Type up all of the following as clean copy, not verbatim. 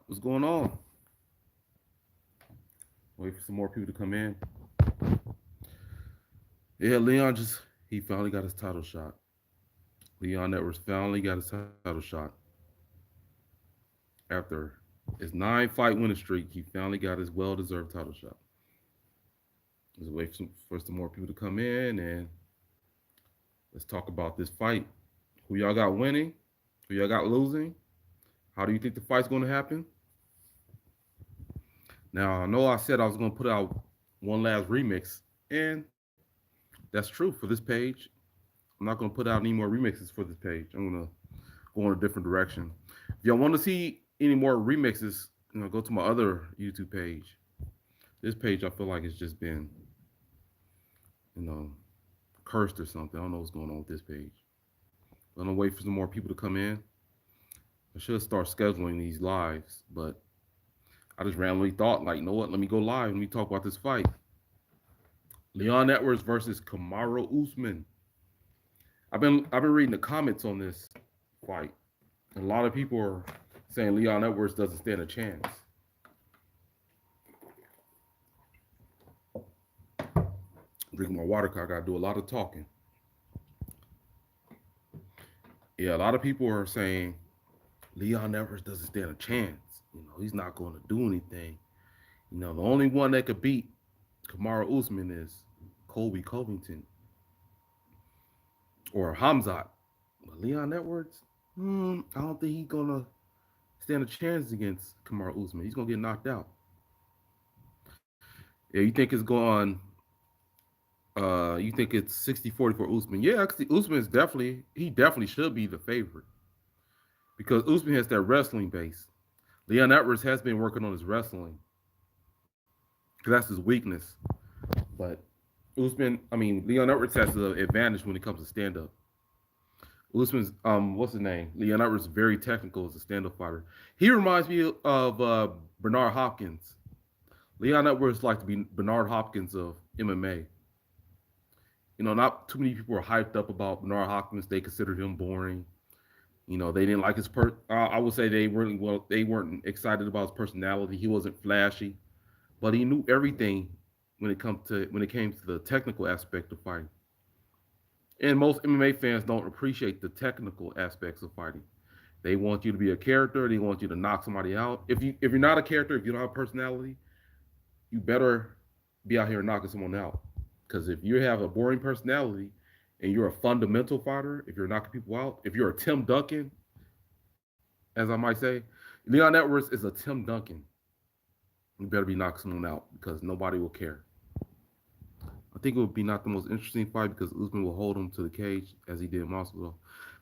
What's going on? Wait for some more people to come in. Yeah, Leon he finally got his title shot. Leon Edwards finally got his title shot. After his 9 fight winning streak, he finally got his well deserved title shot. Let's wait for some more people to come in and let's talk about this fight. Who y'all got winning? Who y'all got losing? How do you think the fight's going to happen? Now, I know I said I was going to put out one last remix, and that's true for this page. I'm not going to put out any more remixes for this page. I'm going to go in a different direction. If y'all want to see any more remixes, go to my other YouTube page. This page I feel like it's just been, you know, cursed or something. I don't know what's going on with this page. I'm gonna wait for some more people to come in. I should start scheduling these lives, but I just randomly thought, like, you know what? Let me go live and we talk about this fight. Leon Edwards versus Kamaru Usman. I've been reading the comments on this fight. And a lot of people are saying Leon Edwards doesn't stand a chance. Drinking my water because I gotta do a lot of talking. Yeah, a lot of people are saying Leon Edwards doesn't stand a chance. He's not going to do anything. The only one that could beat Kamaru Usman is Colby Covington or Hamzat. But Leon Edwards, I don't think he's gonna stand a chance against Kamaru Usman. He's gonna get knocked out. Yeah, you think it's going? You think it's 60-40 for Usman? Yeah, actually, Usman is definitely should be the favorite because Usman has that wrestling base. Leon Edwards has been working on his wrestling because that's his weakness. But Leon Edwards has the advantage when it comes to stand up. Usman's what's his name? Leon Edwards is very technical as a stand-up fighter. He reminds me of Bernard Hopkins. Leon Edwards like to be Bernard Hopkins of MMA. Not too many people are hyped up about Bernard Hopkins. They considered him boring. They didn't like his I would say they weren't excited about his personality. He wasn't flashy, but he knew everything when it came to the technical aspect of fighting. And most MMA fans don't appreciate the technical aspects of fighting. They want you to be a character. They want you to knock somebody out. If you're not a character, if you don't have a personality, you better be out here knocking someone out. Because if you have a boring personality and you're a fundamental fighter, if you're knocking people out, if you're a Tim Duncan, as I might say, Leon Edwards is a Tim Duncan. You better be knocking someone out because nobody will care. I think it would be not the most interesting fight because Usman will hold him to the cage as he did in Moscow.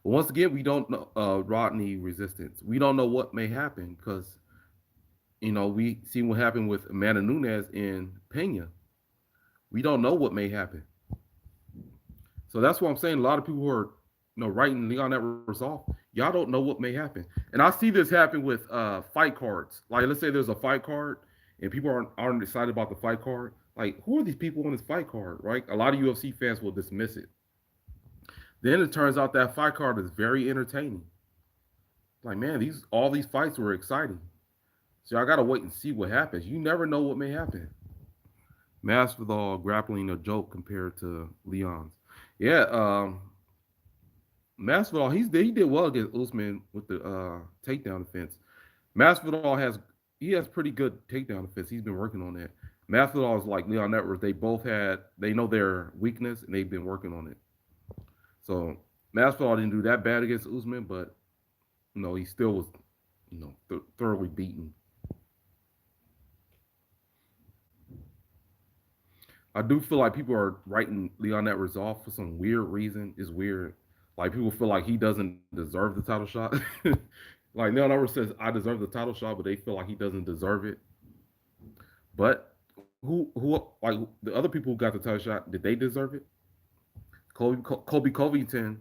But once again, we don't know Rodney resistance. We don't know what may happen because we see what happened with Amanda Nunes and Pena. We don't know what may happen. So that's what I'm saying. A lot of people who are writing Leon Edwards off, y'all don't know what may happen. And I see this happen with fight cards. Like let's say there's a fight card and people aren't excited about the fight card. Like, who are these people on this fight card, right? A lot of UFC fans will dismiss it. Then it turns out that fight card is very entertaining. Like, man, all these fights were exciting. So I gotta wait and see what happens. You never know what may happen. Masvidal grappling a joke compared to Leon's. Yeah, Masvidal he did well against Usman with the takedown defense. Masvidal has pretty good takedown defense. He's been working on that. Masvidal is like Leon Edwards. They know their weakness and they've been working on it. So Masvidal didn't do that bad against Usman, but he still was thoroughly beaten. I do feel like people are writing Leon Edwards off for some weird reason. It's weird. Like people feel like he doesn't deserve the title shot. Like Leon Edwards says, "I deserve the title shot," but they feel like he doesn't deserve it. But who like the other people who got the title shot? Did they deserve it? Colby Covington,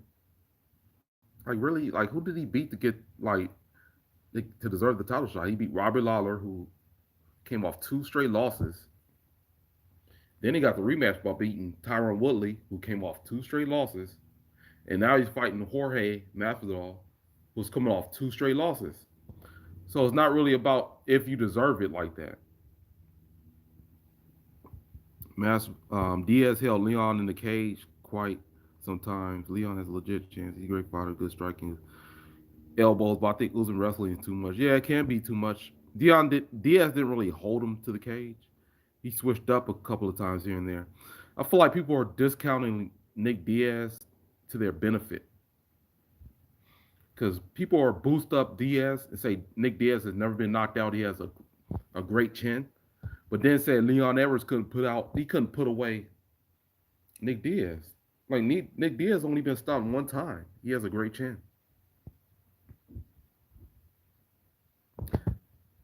like really, like who did he beat to get to deserve the title shot? He beat Robert Lawler, who came off 2 straight losses. Then he got the rematch by beating Tyron Woodley, who came off 2 straight losses. And now he's fighting Jorge Masvidal, who's coming off 2 straight losses. So it's not really about if you deserve it like that. Mass Diaz held Leon in the cage quite sometimes. Leon has a legit chance. He's a great fighter, good striking elbows, but I think Usman wrestling is too much. Yeah, it can be too much. Diaz didn't really hold him to the cage. He switched up a couple of times here and there. I feel like people are discounting Nick Diaz to their benefit because people are boost up Diaz and say Nick Diaz has never been knocked out. He has a great chin, but then said Leon Edwards couldn't put away Nick Diaz. Like Nick Diaz only been stopped one time. He has a great chin.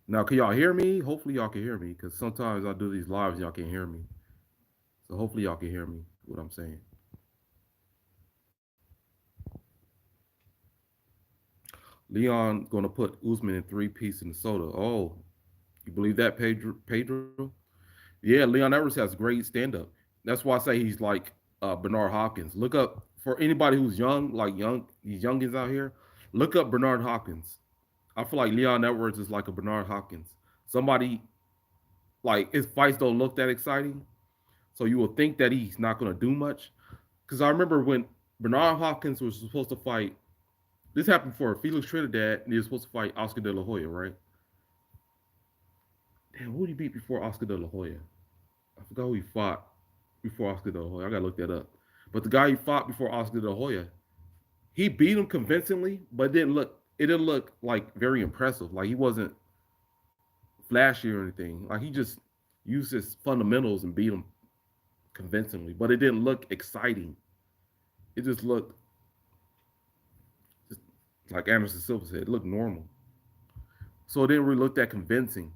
Now, can y'all hear me? Hopefully, y'all can hear me because sometimes I do these lives, y'all can't hear me. So hopefully, y'all can hear me. What I'm saying. Leon gonna put Usman in three piece in the soda. Oh, you believe that, Pedro? Pedro? Yeah, Leon Edwards has great stand up. That's why I say he's like Bernard Hopkins. Look up for anybody who's young, like these youngins out here. Look up Bernard Hopkins. I feel like Leon Edwards is like a Bernard Hopkins. Somebody like his fights don't look that exciting, so you will think that he's not going to do much. Because I remember when Bernard Hopkins was supposed to fight. This happened for Felix Trinidad, and he was supposed to fight Oscar De La Hoya, right? Damn, who did he beat before Oscar De La Hoya? I forgot who he fought before Oscar De La Hoya. I gotta look that up. But the guy he fought before Oscar De La Hoya, he beat him convincingly, but it didn't look like very impressive. Like he wasn't flashy or anything. Like he just used his fundamentals and beat him convincingly, but it didn't look exciting. It just looked just like Anderson Silva said, it looked normal. So it didn't really look that convincing.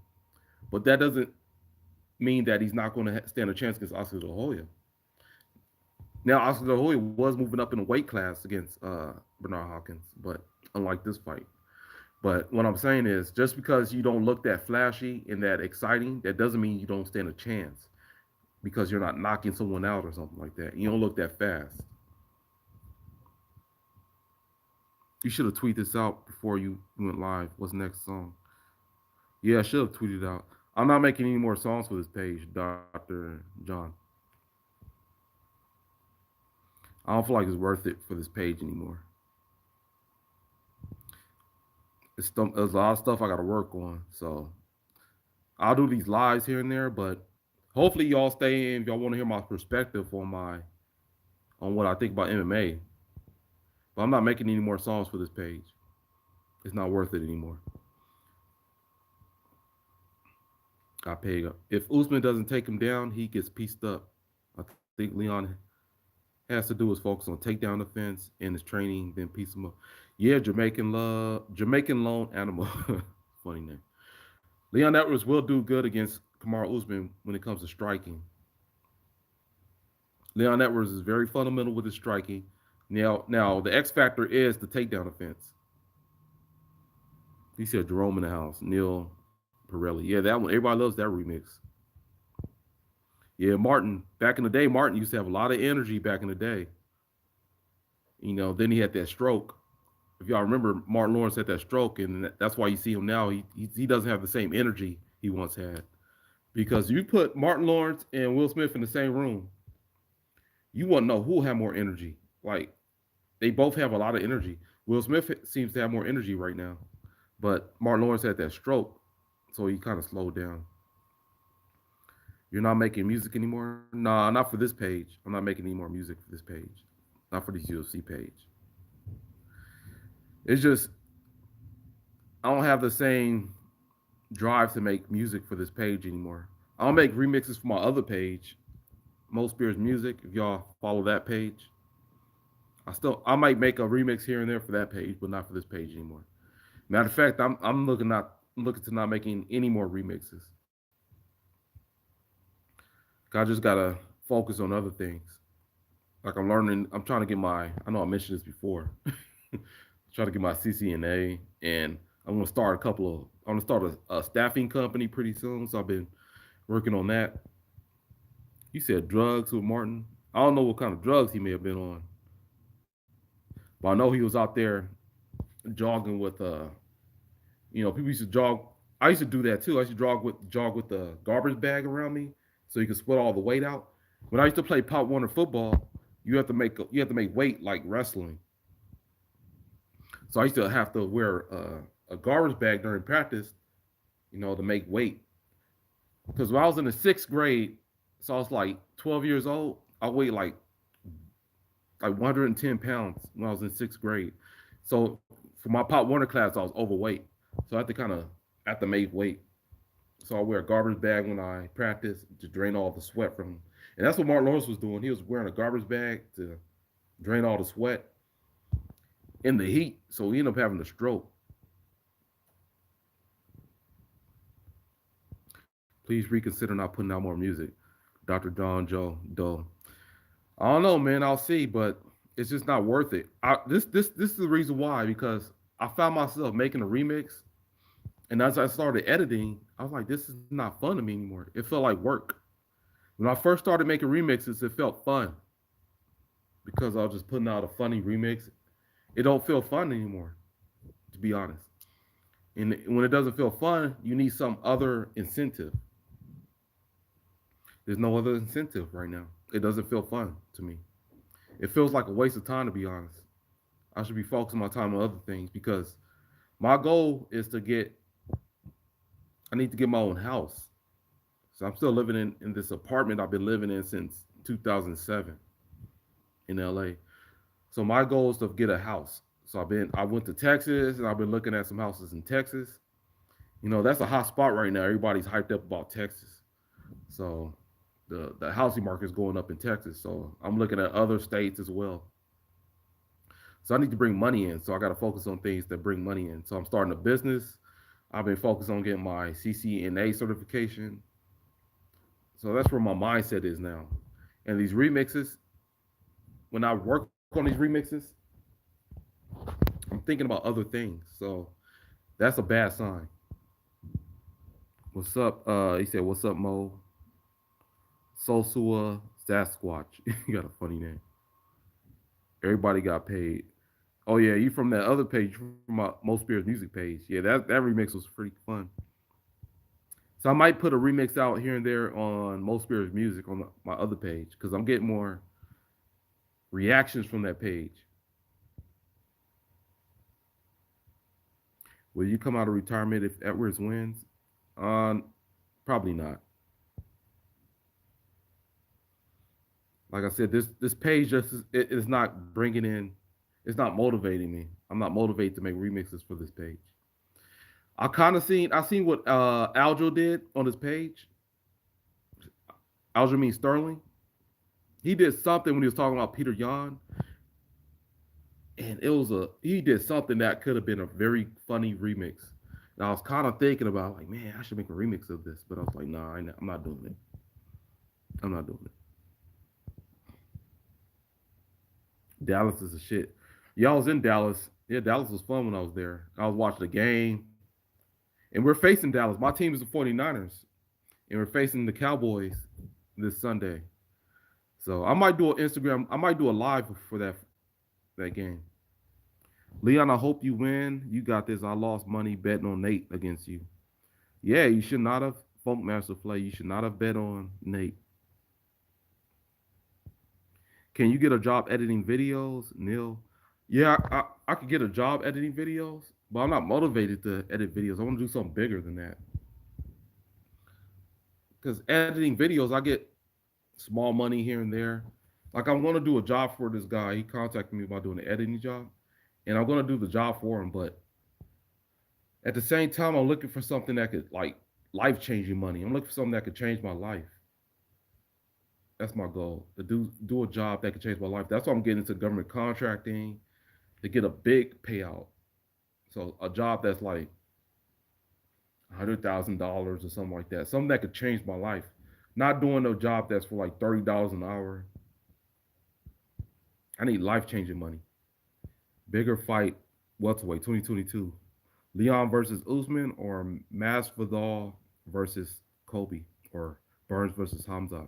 But that doesn't mean that he's not going to stand a chance against Oscar De La Hoya. Now, Oscar De La Hoya was moving up in the weight class against Bernard Hopkins, but unlike this fight. But what I'm saying is, just because you don't look that flashy and that exciting, that doesn't mean you don't stand a chance because you're not knocking someone out or something like that. You don't look that fast. You should have tweeted this out before you went live. What's next song? Yeah, I should have tweeted out. I'm not making any more songs for this page, Dr. John. I don't feel like it's worth it for this page anymore. There's a lot of stuff I got to work on. So I'll do these lives here and there, but hopefully y'all stay in if y'all want to hear my perspective on what I think about MMA. But I'm not making any more songs for this page. It's not worth it anymore. I pay. If Usman doesn't take him down, he gets pieced up. I think Leon has to do is focus on take down the fence and his training, then piece him up. Yeah, Jamaican lone animal. Funny name. Leon Edwards will do good against Kamaru Usman when it comes to striking. Leon Edwards is very fundamental with his striking. Now the X factor is the takedown offense. He said Jerome in the house. Neil Pirelli. Yeah, that one. Everybody loves that remix. Yeah, Martin. Back in the day, Martin used to have a lot of energy back in the day. Then he had that stroke. If y'all remember, Martin Lawrence had that stroke, and that's why you see him now. He doesn't have the same energy he once had. Because you put Martin Lawrence and Will Smith in the same room, you want to know who will have more energy. Like they both have a lot of energy. Will Smith seems to have more energy right now, but Martin Lawrence had that stroke, so he kind of slowed down. You're not making music anymore? Nah, not for this page. I'm not making any more music for this page. Not for this UFC page. It's just I don't have the same drive to make music for this page anymore. I'll make remixes for my other page, Mo Spears Music. If y'all follow that page, I might make a remix here and there for that page, but not for this page anymore. Matter of fact, I'm looking to not making any more remixes. I just gotta focus on other things. Like I'm learning. I'm trying to get my. I know I mentioned this before. Trying to get my CCNA, and I'm gonna start a couple of. I'm gonna start a staffing company pretty soon. So I've been working on that. He said drugs with Martin. I don't know what kind of drugs he may have been on, but I know he was out there jogging with people used to jog. I used to do that too. I used to jog with the garbage bag around me, so you can split all the weight out. When I used to play Pop Warner football, you have to make weight like wrestling. So I used to have to wear a garbage bag during practice, to make weight. Because when I was in the sixth grade, so I was like 12 years old, I weighed like 110 pounds when I was in sixth grade. So for my Pop Warner class, I was overweight. So I had to make weight. So I wear a garbage bag when I practice to drain all the sweat from. And that's what Mark Lawrence was doing. He was wearing a garbage bag to drain all the sweat in the heat. So he ended up having a stroke. Please reconsider not putting out more music. Dr. John Joe Doe. I don't know, man. I'll see, but it's just not worth it. This is the reason why, because I found myself making a remix, and as I started editing, I was like, this is not fun to me anymore. It felt like work. When I first started making remixes, it felt fun because I was just putting out a funny remix. It don't feel fun anymore, to be honest. And when it doesn't feel fun, you need some other incentive. There's no other incentive right now. It doesn't feel fun to me. It feels like a waste of time, to be honest. I should be focusing my time on other things because my goal is I need to get my own house. So I'm still living in this apartment I've been living in since 2007 in LA. So my goal is to get a house. So I went to Texas and I've been looking at some houses in Texas. That's a hot spot right now. Everybody's hyped up about Texas. So the housing market is going up in Texas. So I'm looking at other states as well. So I need to bring money in. So I got to focus on things that bring money in. So I'm starting a business. I've been focused on getting my CCNA certification. So that's where my mindset is now. And these remixes, when I work on these remixes, I'm thinking about other things. So that's a bad sign. What's up? He said, "What's up, Mo? Sosua Sasquatch." You got a funny name. Everybody got paid. Oh yeah, you from that other page, from my Most Spirits music page. Yeah, that remix was pretty fun. So I might put a remix out here and there on Most Spirits music on my other page because I'm getting more reactions from that page. Will you come out of retirement if Edwards wins? Probably not. Like I said, this page it is not bringing in. It's not motivating me. I'm not motivated to make remixes for this page. I seen what Aljo did on his page. Aljo means Sterling. He did something when he was talking about Peter Yan, and he did something that could have been a very funny remix. And I was kind of thinking about like, man, I should make a remix of this, but I was like, nah, I'm not doing it. I'm not doing it. Dallas is a shit. Y'all was in Dallas. Yeah, Dallas was fun when I was there. I was watching the game, and we're facing Dallas. My team is the 49ers, and we're facing the Cowboys this Sunday. So I might do an Instagram. I might do a live for that game. Leon, I hope you win. You got this. I lost money betting on Nate against you. Yeah, you should not have. Funk Master Flay, you should not have bet on Nate. Can you get a job editing videos, Neil? Yeah, I could get a job editing videos, but I'm not motivated to edit videos. I want to do something bigger than that. Because editing videos, I get small money here and there. Like I'm going to do a job for this guy. He contacted me about doing an editing job, and I'm going to do the job for him. But at the same time, I'm looking for something that could like life changing money. I'm looking for something that could change my life. That's my goal to do a job that could change my life. That's why I'm getting into government contracting to get a big payout. So a job that's like $100,000 or something like that. Something that could change my life. Not doing a job that's for like $30 an hour. I need life changing money. Bigger fight, welterweight 2022. Leon versus Usman or Masvidal versus Kobe or Burns versus Hamza.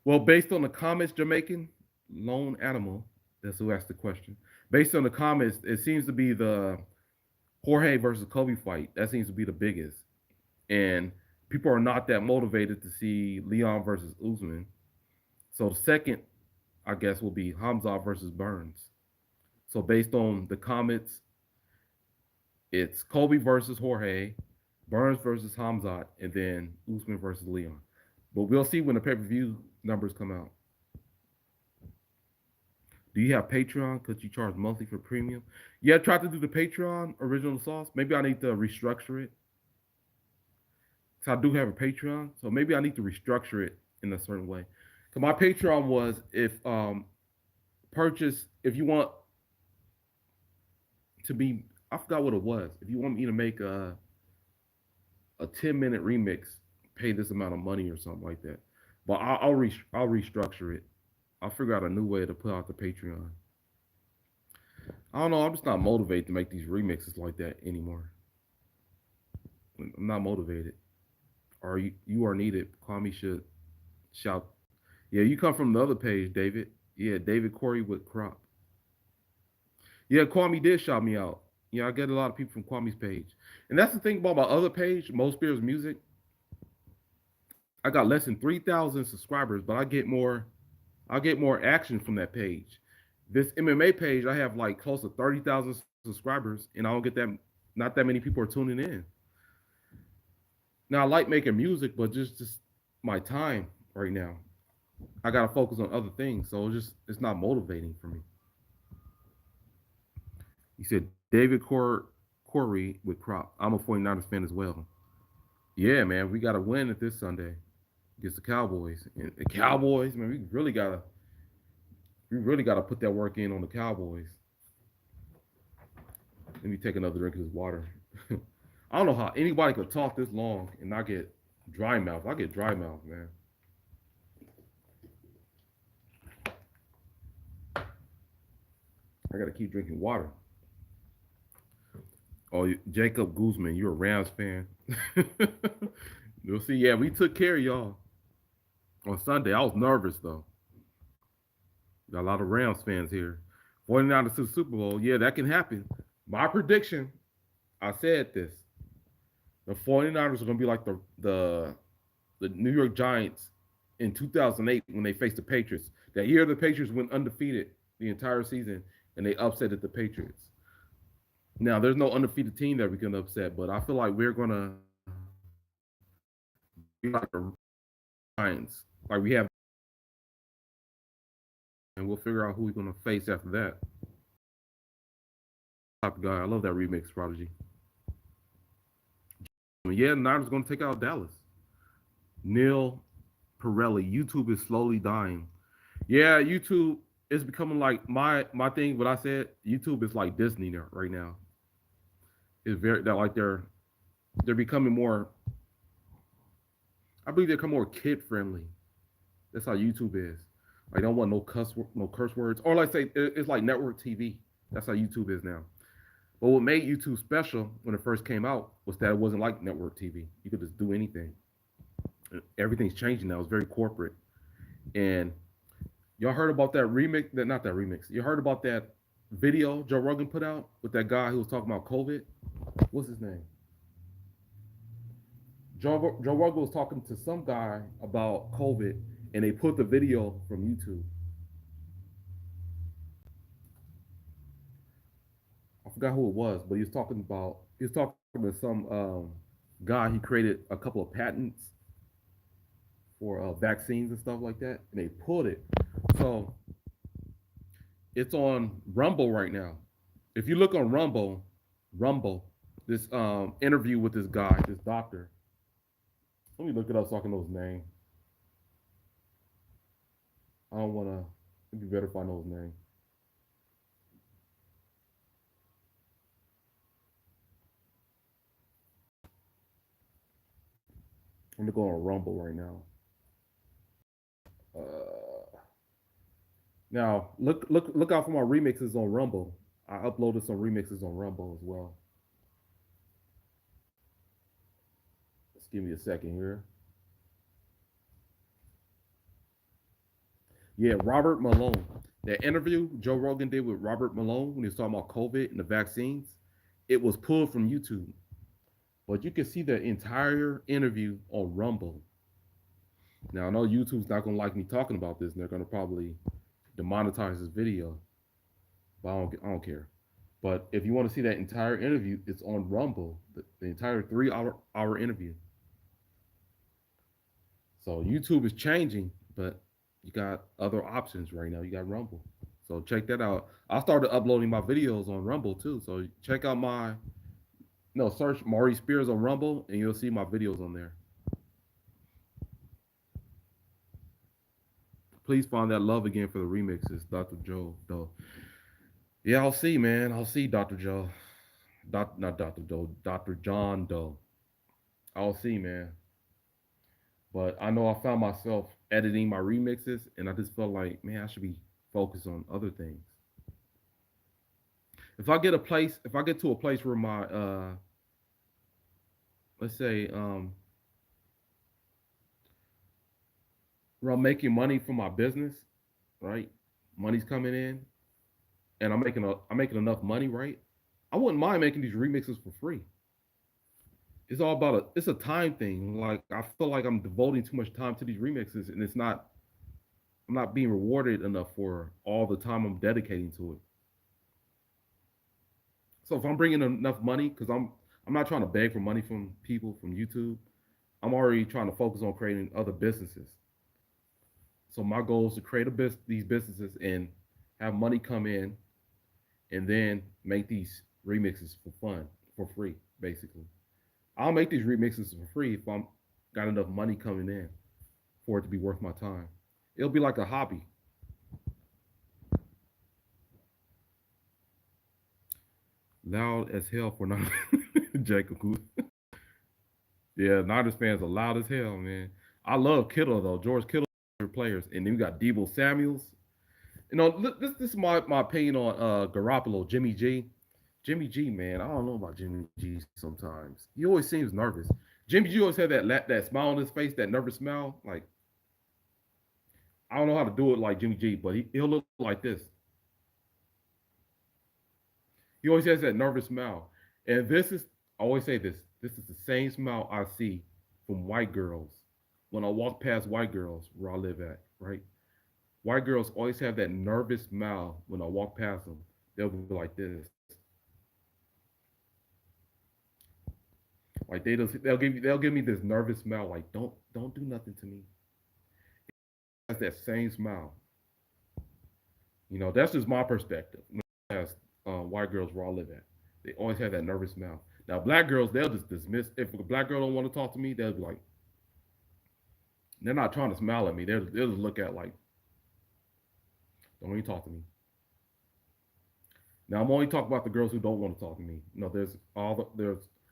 Well, based on the comments, Jamaican lone animal. That's who asked the question. Based on the comments, it seems to be the Jorge versus Kobe fight. That seems to be the biggest. and people are not that motivated to see Leon versus Usman. So the second, I guess, will be Hamza versus Burns. So based on the comments, it's Kobe versus Jorge, Burns versus Hamza, and then Usman versus Leon. But we'll see when the pay-per-view numbers come out. Do you have Patreon? Could you charge monthly for premium? Yeah, I tried to do the Patreon original sauce. Maybe I need to restructure it. So I do have a Patreon, so maybe I need to restructure it in a certain way. Cause my Patreon was if purchase if you want to be I forgot what it was. If you want me to make a 10-minute remix, pay this amount of money or something like that. But I'll restructure it. I'll figure out a new way to put out the Patreon. I don't know. I'm just not motivated to make these remixes like that anymore. I'm not motivated. Or you are needed. Kwame should shout. Yeah, you come from the other page, David. Yeah, David Corey with Crop. Yeah, Kwame did shout me out. Yeah, I get a lot of people from Kwame's page. And that's the thing about my other page, Most Spirits Music. I got less than 3,000 subscribers, but I get more action from that page. This MMA page, I have like close to 30,000 subscribers, and I don't get that. Not that many people are tuning in. Now I like making music, but just my time right now, I gotta focus on other things. So it's not motivating for me. You said Corey with Crop. I'm a 49ers fan as well. Yeah, man, we got to win it this Sunday against the Cowboys. And the Cowboys, man, we really gotta put that work in on the Cowboys. Let me take another drink of this water. I don't know how anybody could talk this long and not get dry mouth. I get dry mouth, man. I gotta keep drinking water. Oh, Jacob Guzman, you're a Rams fan. You'll see. Yeah, we took care of y'all on Sunday. I was nervous though. Got a lot of Rams fans here. 49ers to the Super Bowl. Yeah, that can happen. My prediction, I said this. The 49ers are going to be like the New York Giants in 2008 when they faced the Patriots. That year, the Patriots went undefeated the entire season, and they upset the Patriots. Now, there's no undefeated team that we can upset, but I feel like we're going to be like the Giants. Like we have, and we'll figure out who we're going to face after that. Top guy. I love that remix, Prodigy. Yeah, Niners going to take out Dallas. Neil Pirelli. YouTube is slowly dying. Yeah, YouTube is becoming like my thing. What I said, YouTube is like Disney now, right now. It's very that like they're becoming more. I believe they become more kid friendly. That's how YouTube is. I don't want no curse words, or like say it's like network TV. That's how YouTube is now. But what made YouTube special when it first came out was that it wasn't like network TV. You could just do anything. Everything's changing now. It's very corporate. And y'all heard about that remix? That not that remix. You heard about that video Joe Rogan put out with that guy who was talking about COVID? What's his name? Joe Rogan was talking to some guy about COVID, and they put the video from YouTube. I forgot who it was, but he was talking to some guy. He created a couple of patents for vaccines and stuff like that, and they pulled it. So it's on Rumble right now. If you look on Rumble, this interview with this guy, this doctor. Let me look it up so I can know his name. I don't want to. It'd be better if I know his name. I'm gonna go on Rumble right now. Now look out for my remixes on Rumble. I uploaded some remixes on Rumble as well. Just give me a second here. Yeah, Robert Malone. That interview Joe Rogan did with Robert Malone when he was talking about COVID and the vaccines, it was pulled from YouTube. But you can see the entire interview on Rumble. Now I know YouTube's not gonna like me talking about this, and they're gonna probably demonetize this video, but I don't care. But if you want to see that entire interview, it's on Rumble, the entire 3 hour interview. So YouTube is changing, but you got other options right now. You got Rumble. So check that out. I started uploading my videos on Rumble too. So check out my no search Maury Spears on Rumble and you'll see my videos on there. Please find that love again for the remixes, Dr. Joe. Though, yeah, I'll see, man. I'll see, Dr. Joe. Not Dr. Joe, Dr. John Doe. I'll see, man. But I know I found myself editing my remixes, and I just felt like, man, I should be focused on other things. If I get to a place where my, let's say, where I'm making money from my business, right? Money's coming in, and I'm making enough money, right? I wouldn't mind making these remixes for free. It's a time thing. Like I feel like I'm devoting too much time to these remixes, and I'm not being rewarded enough for all the time I'm dedicating to it. So if I'm bringing enough money, because I'm not trying to beg for money from people from YouTube. I'm already trying to focus on creating other businesses. So my goal is to create these businesses and have money come in, and then make these remixes for fun, for free, basically. I'll make these remixes for free if I'm got enough money coming in for it to be worth my time. It'll be like a hobby. Loud as hell for not Jacob. Yeah, Niners fans are loud as hell, man. I love Kittle though. George Kittle players, and then you got Debo Samuels. You know, this is my opinion on Garoppolo, Jimmy G. Jimmy G, man, I don't know about Jimmy G sometimes. He always seems nervous. Jimmy G always had that smile on his face, that nervous smile. Like I don't know how to do it like Jimmy G, but he'll look like this. He always has that nervous smile. And this is I always say this. This is the same smile I see from white girls when I walk past white girls where I live at, right? White girls always have that nervous smile when I walk past them. They'll be like this. Like they'll give me this nervous smile, like don't do nothing to me. That's that same smile. You know, that's just my perspective. As white girls where I live at, they always have that nervous smile. Now black girls, they'll just dismiss. If a black girl don't want to talk to me, they'll be like, they're not trying to smile at me. They'll just look at like, don't even talk to me. Now I'm only talking about the girls who don't want to talk to me. You know, there's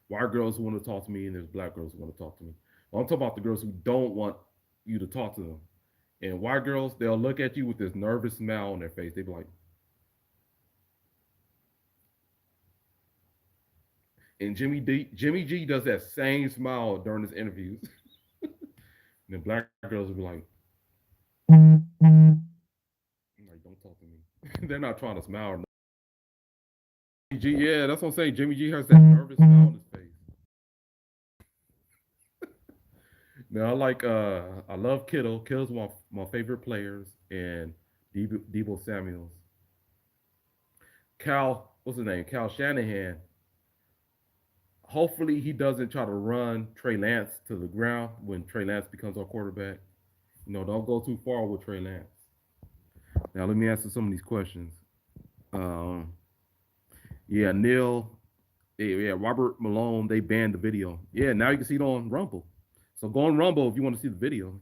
white girls who want to talk to me, and there's black girls who want to talk to me. Well, I'm talking about the girls who don't want you to talk to them. And white girls, they'll look at you with this nervous smile on their face. They be like, and Jimmy G does that same smile during his interviews. And then black girls will be like, don't talk to me. They're not trying to smile. Jimmy G, yeah, that's what I'm saying. Jimmy G has that nervous smile on his face. Now I love Kittle. Kittle's my favorite players, and Debo Samuels. What's his name? Cal Shanahan. Hopefully he doesn't try to run Trey Lance to the ground when Trey Lance becomes our quarterback. You know, don't go too far with Trey Lance. Now let me answer some of these questions. Um, yeah, Neil. Yeah, Robert Malone. They banned the video. Yeah, now you can see it on Rumble. So go on Rumble if you want to see the video.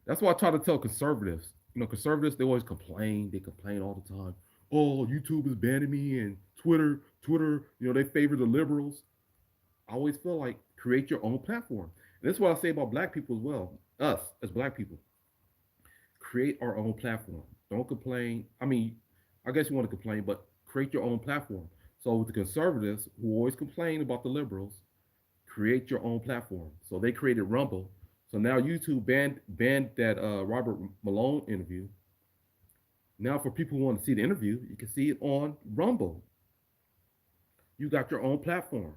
That's why I try to tell conservatives. You know, conservatives they always complain. They complain all the time. Oh, YouTube is banning me, and Twitter. You know, they favor the liberals. I always feel like create your own platform. And that's what I say about black people as well. Us as black people, create our own platform. Don't complain. I mean, I guess you want to complain, but create your own platform. So with the conservatives who always complain about the liberals, create your own platform. So they created Rumble. So now YouTube banned that Robert Malone interview. Now for people who want to see the interview, you can see it on Rumble. You got your own platform.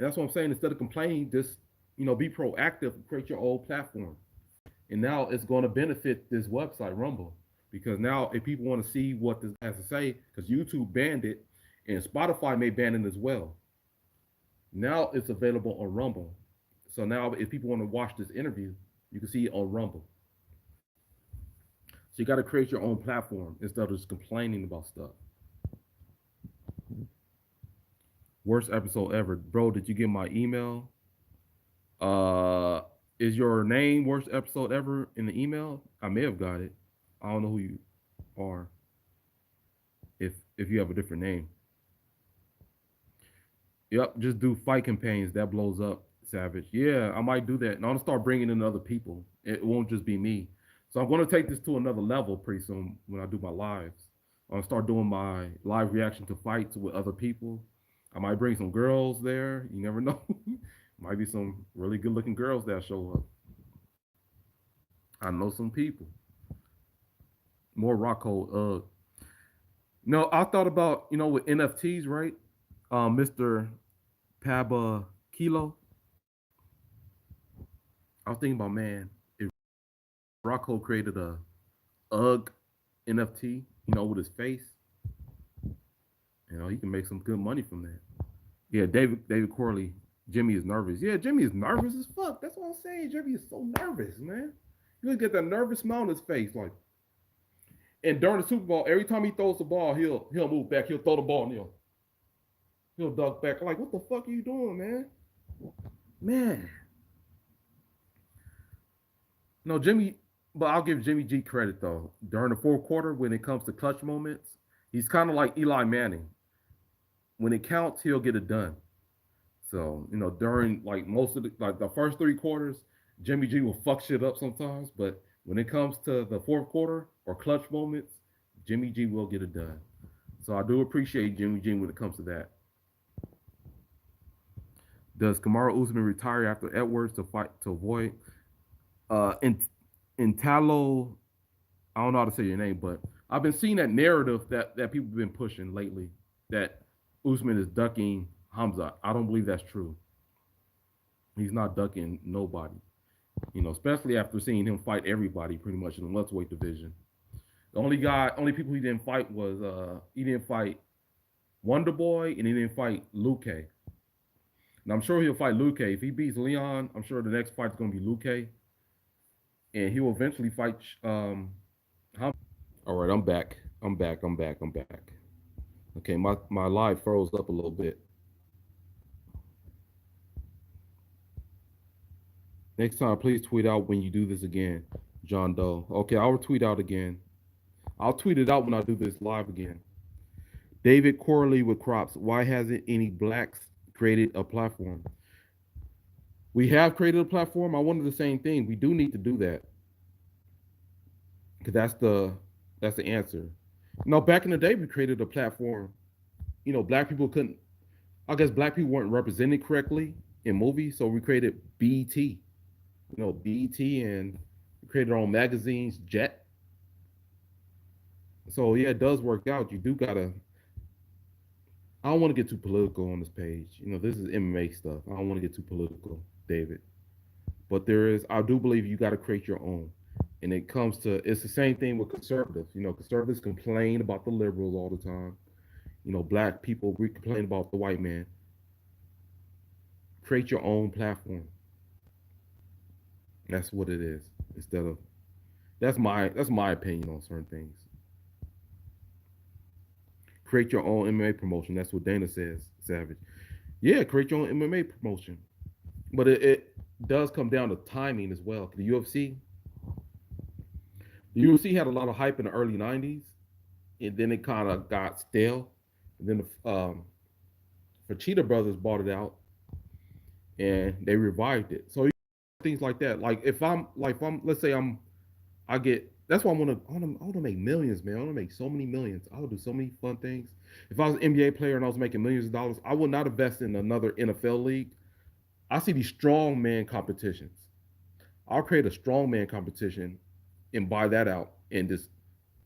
And that's what I'm saying. Instead of complaining, just be proactive, create your own platform. And now it's going to benefit this website, Rumble, because now if people want to see what this has to say, because YouTube banned it, and Spotify may ban it as well. Now it's available on Rumble. So now if people want to watch this interview, you can see it on Rumble. So you got to create your own platform instead of just complaining about stuff. Worst episode ever, bro. Did you get my email? Uh, is your name worst episode ever in the email? I may have got it. I don't know who you are. If you have a different name, yep. Just do fight campaigns that blows up. Savage. Yeah, I might do that, and I'm gonna start bringing in other people. It won't just be me. So I'm gonna take this to another level pretty soon when I do my lives. I'm gonna start doing my live reaction to fights with other people. I might bring some girls there. You never know. Might be some really good looking girls that show up. I know some people. More rock hold. No, I thought about with NFTs, right? Mr. Paba Kilo. I was thinking about, man, if Rocco created a UGG NFT, with his face, he can make some good money from that. Yeah, David Corley. Jimmy is nervous. Yeah, Jimmy is nervous as fuck. That's what I'm saying. Jimmy is so nervous, man. You look at that nervous smile on his face, like. And during the Super Bowl, every time he throws the ball, he'll move back. He'll throw the ball and he'll duck back. I'm like, what the fuck are you doing, man? Man, no, Jimmy. But I'll give Jimmy G credit though. During the fourth quarter, when it comes to clutch moments, he's kind of like Eli Manning. When it counts, he'll get it done. So during like most of the first three quarters, Jimmy G will fuck shit up sometimes. But when it comes to the fourth quarter or clutch moments, Jimmy G will get it done. So I do appreciate Jimmy G when it comes to that. Does Kamaru Usman retire after Edwards to fight to avoid in Intalo? I don't know how to say your name, but I've been seeing that narrative that people have been pushing lately that Usman is ducking Hamza. I don't believe that's true. He's not ducking nobody. Especially after seeing him fight everybody pretty much in the welterweight division. Only people he didn't fight was he didn't fight Wonder Boy and he didn't fight Luke. And I'm sure he'll fight Luke. If he beats Leon, I'm sure the next fight is going to be Luke, and he will eventually fight Hamza. All right, I'm back. I'm back. I'm back. I'm back. Okay, my live froze up a little bit. Next time, please tweet out when you do this again, John Doe. Okay, I'll tweet out again. I'll tweet it out when I do this live again. David Corley with Crops. Why hasn't any blacks created a platform? We have created a platform. I wanted the same thing. We do need to do that because that's the answer. Back in the day, we created a platform. Black people couldn't. I guess black people weren't represented correctly in movies, so we created BET. BET, and we created our own magazines, Jet. So yeah, it does work out. You do gotta. I don't want to get too political on this page. This is MMA stuff. I don't want to get too political, David. But I do believe you got to create your own. And it's the same thing with conservatives. Conservatives complain about the liberals all the time. Black people, we complain about the white man. Create your own platform. That's what it is. Instead of that's my opinion on certain things. Create your own MMA promotion. That's what Dana says, Savage. Yeah, create your own MMA promotion. But it does come down to timing as well. The UFC had a lot of hype in the early '90s, and then it kind of got stale. And then Cheetah Brothers bought it out, and they revived it. So things like that. Like if I'm let's say I get that's why I want to make millions, man. I want to make so many millions. I would do so many fun things. If I was an NBA player and I was making millions of dollars, I would not invest in another NFL league. I see these strongman competitions. I'll create a strongman competition and buy that out and just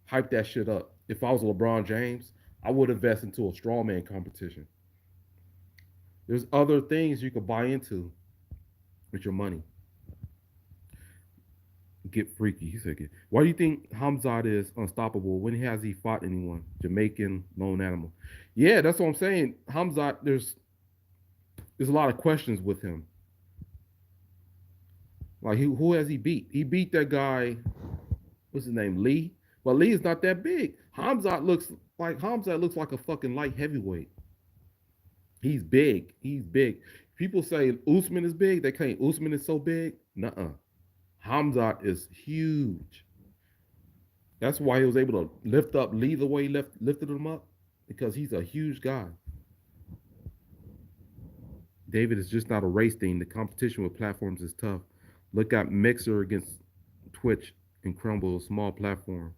hype that shit up. If I was LeBron James, I would invest into a strongman competition. There's other things you could buy into with your money. Get freaky. He said, "Why do you think Hamzat is unstoppable? When has he fought anyone? Jamaican lone animal." Yeah, that's what I'm saying. Hamzat, there's a lot of questions with him. Like, who has he beat? He beat that guy. What's his name? Lee. But Lee is not that big. Hamzat looks like a fucking light heavyweight. He's big. He's big. People say Usman is big. They claim Usman is so big. Nuh-uh. Hamzat is huge. That's why he was able to lift up Lee the way he lifted him up, because he's a huge guy. David is just not a race thing. The competition with platforms is tough. Look at Mixer against Twitch and Crumble, a small platform.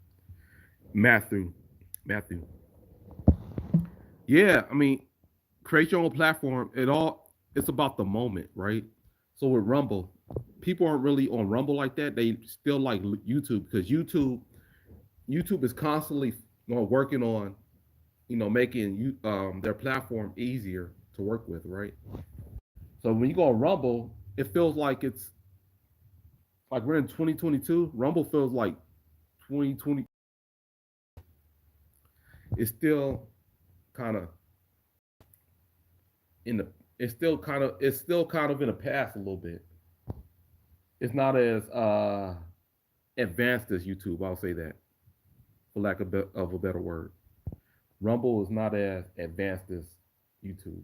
Matthew, Matthew. Yeah, I mean, create your own platform. It's about the moment, right? So with Rumble, people aren't really on Rumble like that. They still like YouTube, because YouTube is constantly working on making their platform easier to work with, right? So when you go on Rumble, it feels like it's like we're in 2022. Rumble feels like 2020. It's still kind of in the. It's still kind of in the past a little bit. It's not as advanced as YouTube. I'll say that, for lack of a better word. Rumble is not as advanced as YouTube,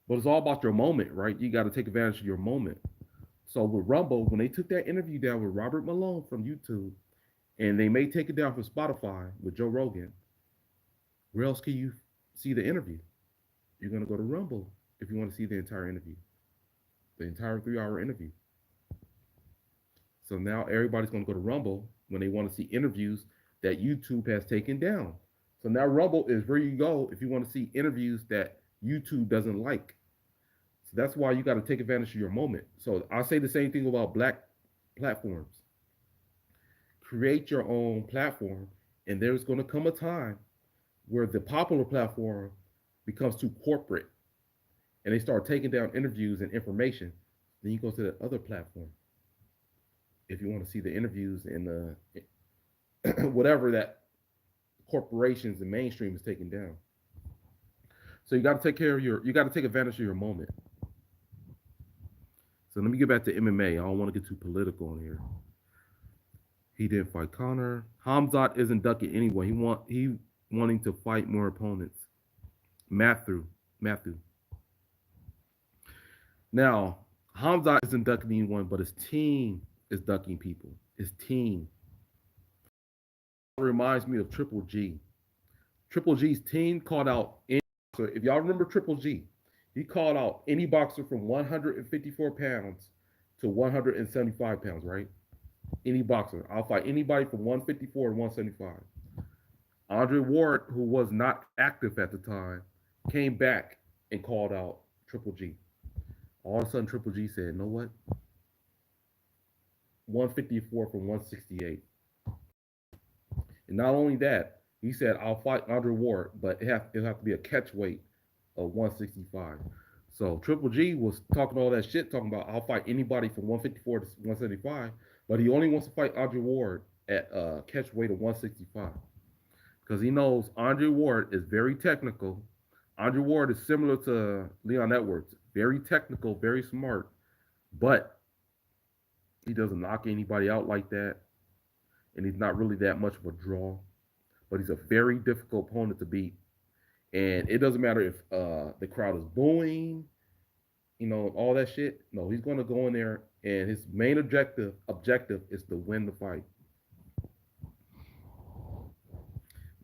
but it's all about your moment, right? You got to take advantage of your moment. So with Rumble, when they took that interview down with Robert Malone from YouTube, and they may take it down from Spotify with Joe Rogan, where else can you see the interview? You're gonna go to Rumble if you want to see the entire interview, the entire 3 hour interview. So now everybody's gonna go to Rumble when they want to see interviews that YouTube has taken down. So now Rumble is where you go if you want to see interviews that YouTube doesn't like. So that's why you got to take advantage of your moment. So I say the same thing about black platforms. Create your own platform, and there's going to come a time where the popular platform becomes too corporate, and they start taking down interviews and information. Then you go to the other platform if you want to see the interviews and whatever that corporations and mainstream is taking down. So you got to take advantage of your moment. So let me get back to MMA. I don't want to get too political on here. He didn't fight Connor. Hamzat isn't ducking anyone. He wanting to fight more opponents. Matthew. Now, Hamzat isn't ducking anyone, but his team is ducking people. His team reminds me of Triple G. Triple G's team called out any boxer. If y'all remember Triple G, he called out any boxer from 154 pounds to 175 pounds, right? Any boxer. I'll fight anybody from 154 to 175. Andre Ward, who was not active at the time, came back and called out Triple G. All of a sudden, Triple G said, "You know what? 154 from 168." And not only that, he said, "I'll fight Andre Ward, but it'll have to be a catch weight of 165." So Triple G was talking all that shit, talking about I'll fight anybody from 154 to 175, but he only wants to fight Andre Ward at catch weight of 165, because he knows Andre Ward is very technical. Andre Ward is similar to Leon Edwards, very technical, very smart, but he doesn't knock anybody out like that, and he's not really that much of a draw. But he's a very difficult opponent to beat, and it doesn't matter if the crowd is booing, all that shit. No, he's going to go in there, and his main objective is to win the fight.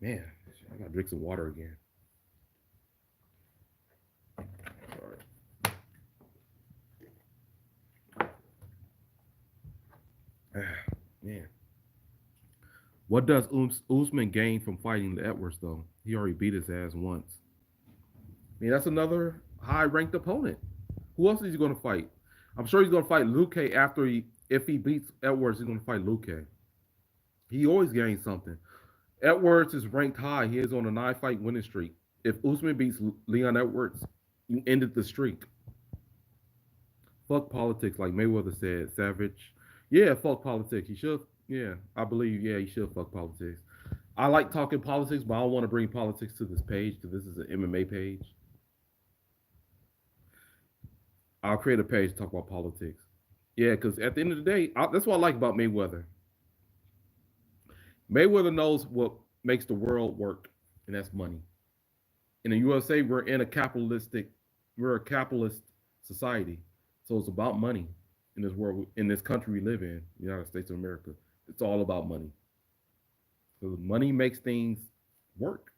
Man, I gotta drink some water again. Sorry. Man, what does Usman gain from fighting Edwards though? He already beat his ass once. I mean, that's another high-ranked opponent. Who else is he going to fight? I'm sure he's going to fight Luke after if he beats Edwards, he's going to fight Luke. He always gains something. Edwards is ranked high. He is on a 9-fight winning streak. If Usman beats Leon Edwards, You ended the streak. Fuck politics, like Mayweather said. Savage. Yeah, fuck politics. You should. Yeah, I believe. Yeah, you should fuck politics. I like talking politics, but I don't want to bring politics to this page because this is an MMA page. I'll create a page to talk about politics. Yeah, because at the end of the day, that's what I like about Mayweather. Mayweather knows what makes the world work, and that's money. In the USA, we're a capitalist society, so it's about money in this world, in this country we live in, the United States of America. It's all about money. So money makes things work.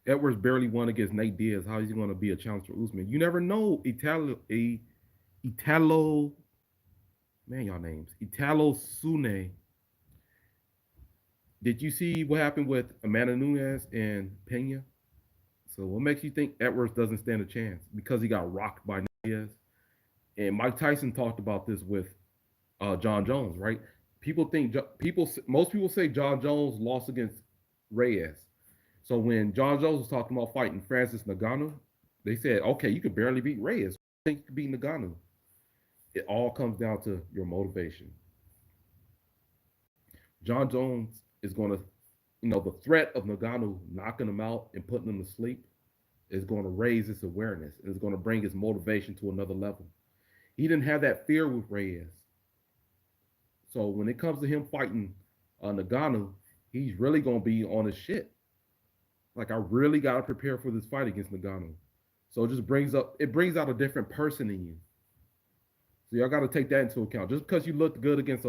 Edwards barely won against Nate Diaz. How is he going to be a challenge for Usman? You never know. Italo, man, y'all names. Italo Sune. Did you see what happened with Amanda Nunes and Pena? So what makes you think Edwards doesn't stand a chance? Because he got rocked by Diaz. And Mike Tyson talked about this with John Jones, right? Most people say John Jones lost against Reyes. So when John Jones was talking about fighting Francis Ngannou, they said, okay, you could barely beat Reyes. I think you could beat Ngannou. It all comes down to your motivation. John Jones is going to, the threat of Ngannou knocking him out and putting him to sleep is going to raise his awareness and it's going to bring his motivation to another level. He didn't have that fear with Reyes. So when it comes to him fighting Nagano, he's really gonna be on his shit. Like I really gotta prepare for this fight against Nagano. So it brings out a different person in you. So y'all gotta take that into account. Just because you look bad against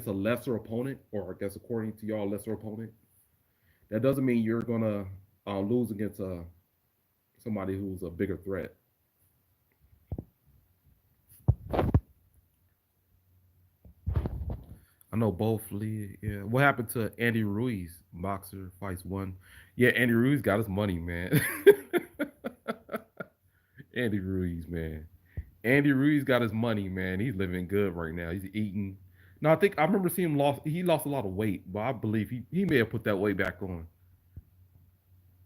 a lesser opponent, or I guess according to y'all lesser opponent, that doesn't mean you're gonna lose against somebody who's a bigger threat. I know both Lee. Yeah. What happened to Andy Ruiz? Boxer fights one. Yeah, Andy Ruiz got his money, man. Andy Ruiz, man. Andy Ruiz got his money, man. He's living good right now. He's eating. No, I remember seeing him lost. He lost a lot of weight, but I believe he may have put that weight back on.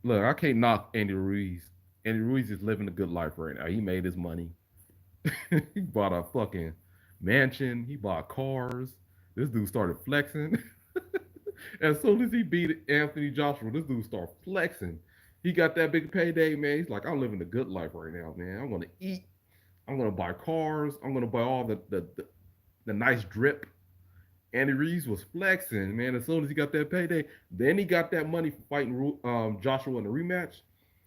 Look, I can't knock Andy Ruiz. Andy Ruiz is living a good life right now. He made his money. He bought a fucking mansion. He bought cars. This dude started flexing. As soon as he beat Anthony Joshua, this dude started flexing. He got that big payday, man. He's like, I'm living a good life right now, man. I'm gonna eat. I'm gonna buy cars. I'm gonna buy all the nice drip. Andy Reeves was flexing, man. As soon as he got that payday, then he got that money for fighting Joshua in the rematch.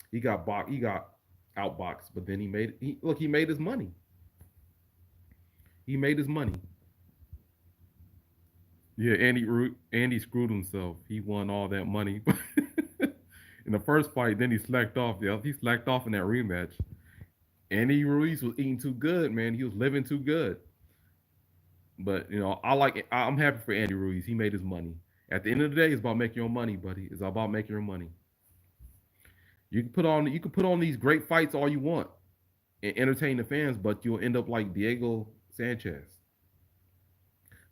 He got outboxed, but then he made his money. He made his money. Yeah, Andy screwed himself. He won all that money in the first fight. Then he slacked off. Yeah, he slacked off in that rematch. Andy Ruiz was eating too good, man. He was living too good. But I like it. I'm happy for Andy Ruiz. He made his money. At the end of the day, it's about making your money, buddy. It's about making your money. You can put on these great fights all you want and entertain the fans, but you'll end up like Diego Sanchez.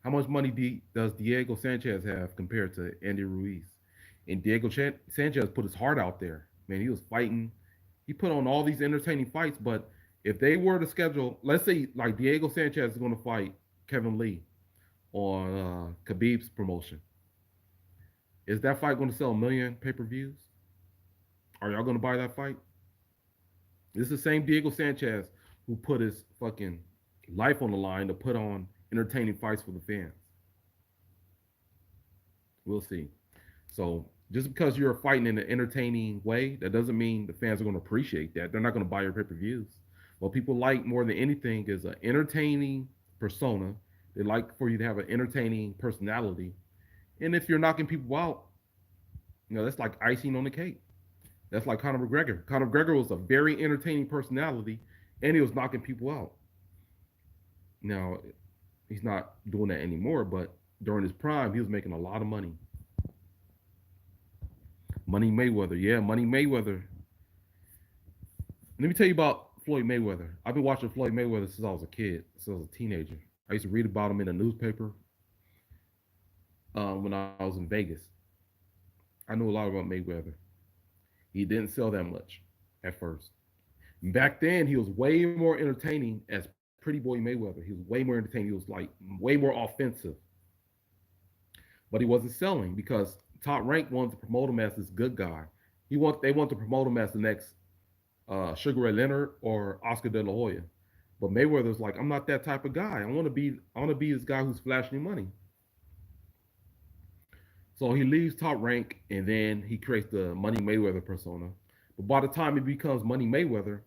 How much money does Diego Sanchez have compared to Andy Ruiz? And Sanchez put his heart out there. Man, he was fighting. He put on all these entertaining fights. But if they were to schedule, let's say like Diego Sanchez is going to fight Kevin Lee on Khabib's promotion, is that fight going to sell a million pay-per-views? Are y'all going to buy that fight? This is the same Diego Sanchez who put his fucking life on the line to put on entertaining fights for the fans. We'll see. So just because you're fighting in an entertaining way, that doesn't mean the fans are going to appreciate that. They're not going to buy your pay-per-views. What people like more than anything is an entertaining persona. They like for you to have an entertaining personality. And if you're knocking people out, that's like icing on the cake. That's like Conor McGregor. Conor McGregor was a very entertaining personality, and he was knocking people out. Now, he's not doing that anymore, but during his prime, he was making a lot of money. Money Mayweather, yeah, Money Mayweather. Let me tell you about Floyd Mayweather. I've been watching Floyd Mayweather since I was a kid, since I was a teenager. I used to read about him in a newspaper when I was in Vegas. I knew a lot about Mayweather. He didn't sell that much at first. Back then, he was way more entertaining as Pretty Boy Mayweather. He was way more entertaining. He was like way more offensive, but he wasn't selling because Top Rank wanted to promote him as this good guy. They want to promote him as the next Sugar Ray Leonard or Oscar De La Hoya. But Mayweather's like, I'm not that type of guy. I want to be this guy who's flashing money. So he leaves Top Rank and then he creates the Money Mayweather persona. But by the time he becomes Money Mayweather,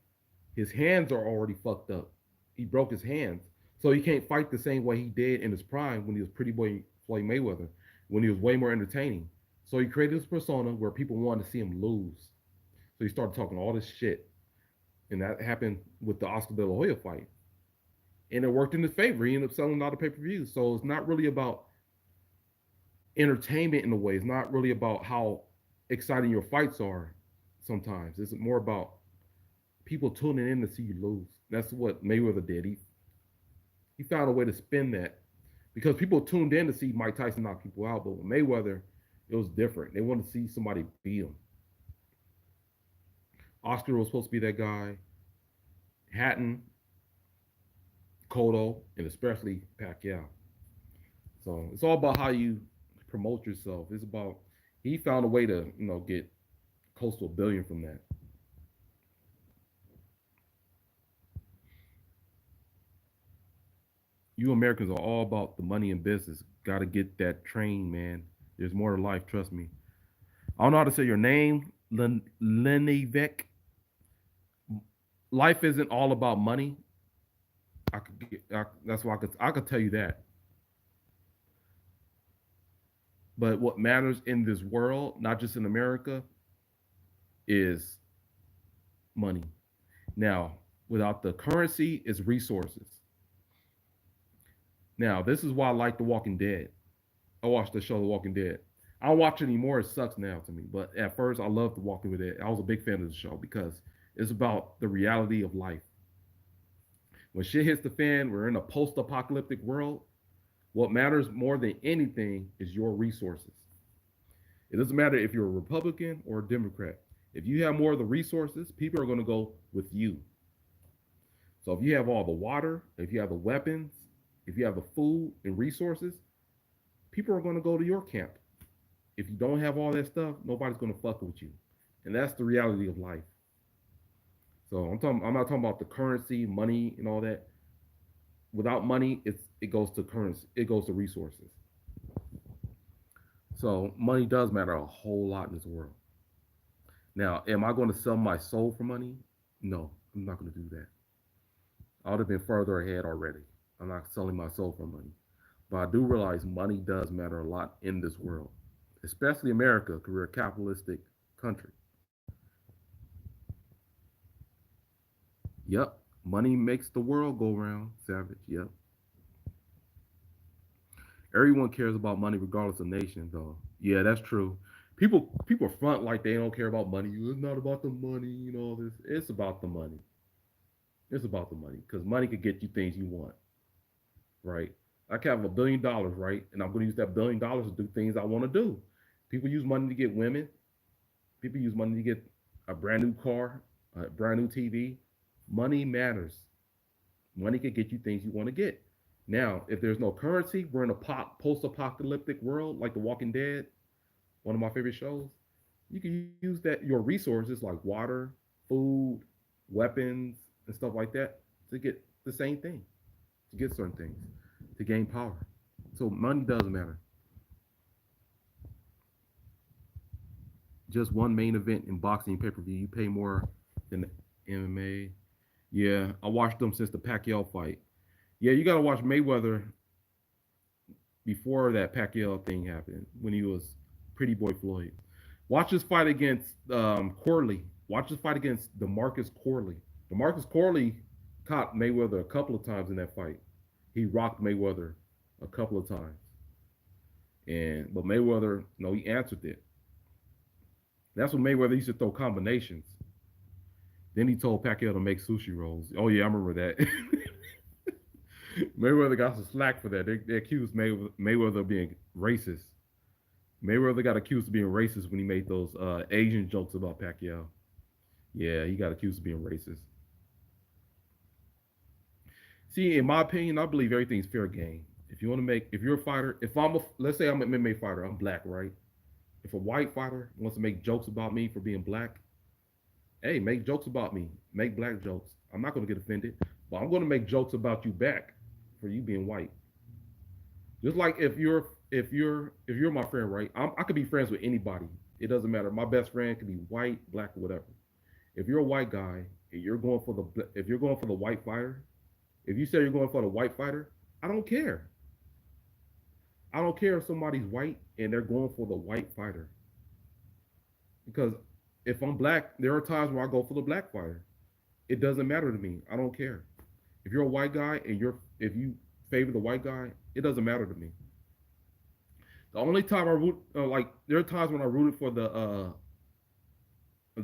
his hands are already fucked up. He broke his hands. So he can't fight the same way he did in his prime when he was Pretty Boy Floyd Mayweather, when he was way more entertaining. So he created this persona where people wanted to see him lose. So he started talking all this shit. And that happened with the Oscar De La Hoya fight. And it worked in his favor. He ended up selling a lot of pay-per-views. So it's not really about entertainment in a way. It's not really about how exciting your fights are sometimes. It's more about people tuning in to see you lose. That's what Mayweather did. He found a way to spin that because people tuned in to see Mike Tyson knock people out, but with Mayweather, it was different. They wanted to see somebody beat him. Oscar was supposed to be that guy. Hatton, Cotto, and especially Pacquiao. So it's all about how you promote yourself. It's about he found a way to get close to a billion from that. You Americans are all about the money and business. Got to get that train, man. There's more to life. Trust me. I don't know how to say your name, Lenivek. Life isn't all about money. That's why I could tell you that. But what matters in this world, not just in America, is money. Now, without the currency, is resources. Now, this is why I like The Walking Dead. I watched the show The Walking Dead. I don't watch it anymore. It sucks now to me. But at first, I loved The Walking Dead. I was a big fan of the show because it's about the reality of life. When shit hits the fan, we're in a post-apocalyptic world. What matters more than anything is your resources. It doesn't matter if you're a Republican or a Democrat. If you have more of the resources, people are going to go with you. So if you have all the water, if you have the weapons, if you have the food and resources, people are going to go to your camp. If you don't have all that stuff, nobody's going to fuck with you. And that's the reality of life. So I'm not talking about the currency, money and all that. Without money, it goes to currency, it goes to resources. So money does matter a whole lot in this world. Now, am I going to sell my soul for money? No, I'm not going to do that. I would have been further ahead already. I'm not selling my soul for money. But I do realize money does matter a lot in this world, especially America, because we're a capitalistic country. Yep, money makes the world go round, Savage. Yep. Everyone cares about money regardless of nation, though. Yeah, that's true. People front like they don't care about money. It's not about the money, all this. It's about the money. It's about the money because money could get you things you want, right? I can have $1 billion, right? And I'm going to use that $1 billion to do things I want to do. People use money to get women. People use money to get a brand new car, a brand new TV. Money matters. Money can get you things you want to get. Now, if there's no currency, we're in a post-apocalyptic world like The Walking Dead, one of my favorite shows. You can use that your resources like water, food, weapons, and stuff like that to get the same thing, to get certain things, to gain power. So money does matter. Just one main event in boxing pay-per-view, you pay more than MMA. Yeah, I watched them since the Pacquiao fight. Yeah, you got to watch Mayweather before that Pacquiao thing happened when he was Pretty Boy Floyd. Watch his fight against Corley. Watch his fight against Demarcus Corley. Demarcus Corley caught Mayweather a couple of times in that fight. He rocked Mayweather a couple of times, but Mayweather, no, he answered it. That's when Mayweather used to throw combinations. Then he told Pacquiao to make sushi rolls. Oh yeah, I remember that. Mayweather got some slack for that. They accused Mayweather of being racist. Mayweather got accused of being racist when he made those Asian jokes about Pacquiao. Yeah, he got accused of being racist. See, in my opinion, I believe everything's fair game. If you want to make, if you're a fighter, if I'm a, let's say I'm an MMA fighter, I'm black, right? If a white fighter wants to make jokes about me for being black, hey, make jokes about me, make black jokes. I'm not going to get offended, but I'm going to make jokes about you back for you being white. Just like if you're my friend, right? I could be friends with anybody. It doesn't matter. My best friend could be white, black, or whatever. If you're a white guy and you're going for the if you're going for the white fighter, if you say you're going for the white fighter, I don't care. I don't care if somebody's white and they're going for the white fighter. Because if I'm black, there are times where I go for the black fighter. It doesn't matter to me. I don't care. If you're a white guy and you're if you favor the white guy, it doesn't matter to me. The only time I root like there are times when I rooted for the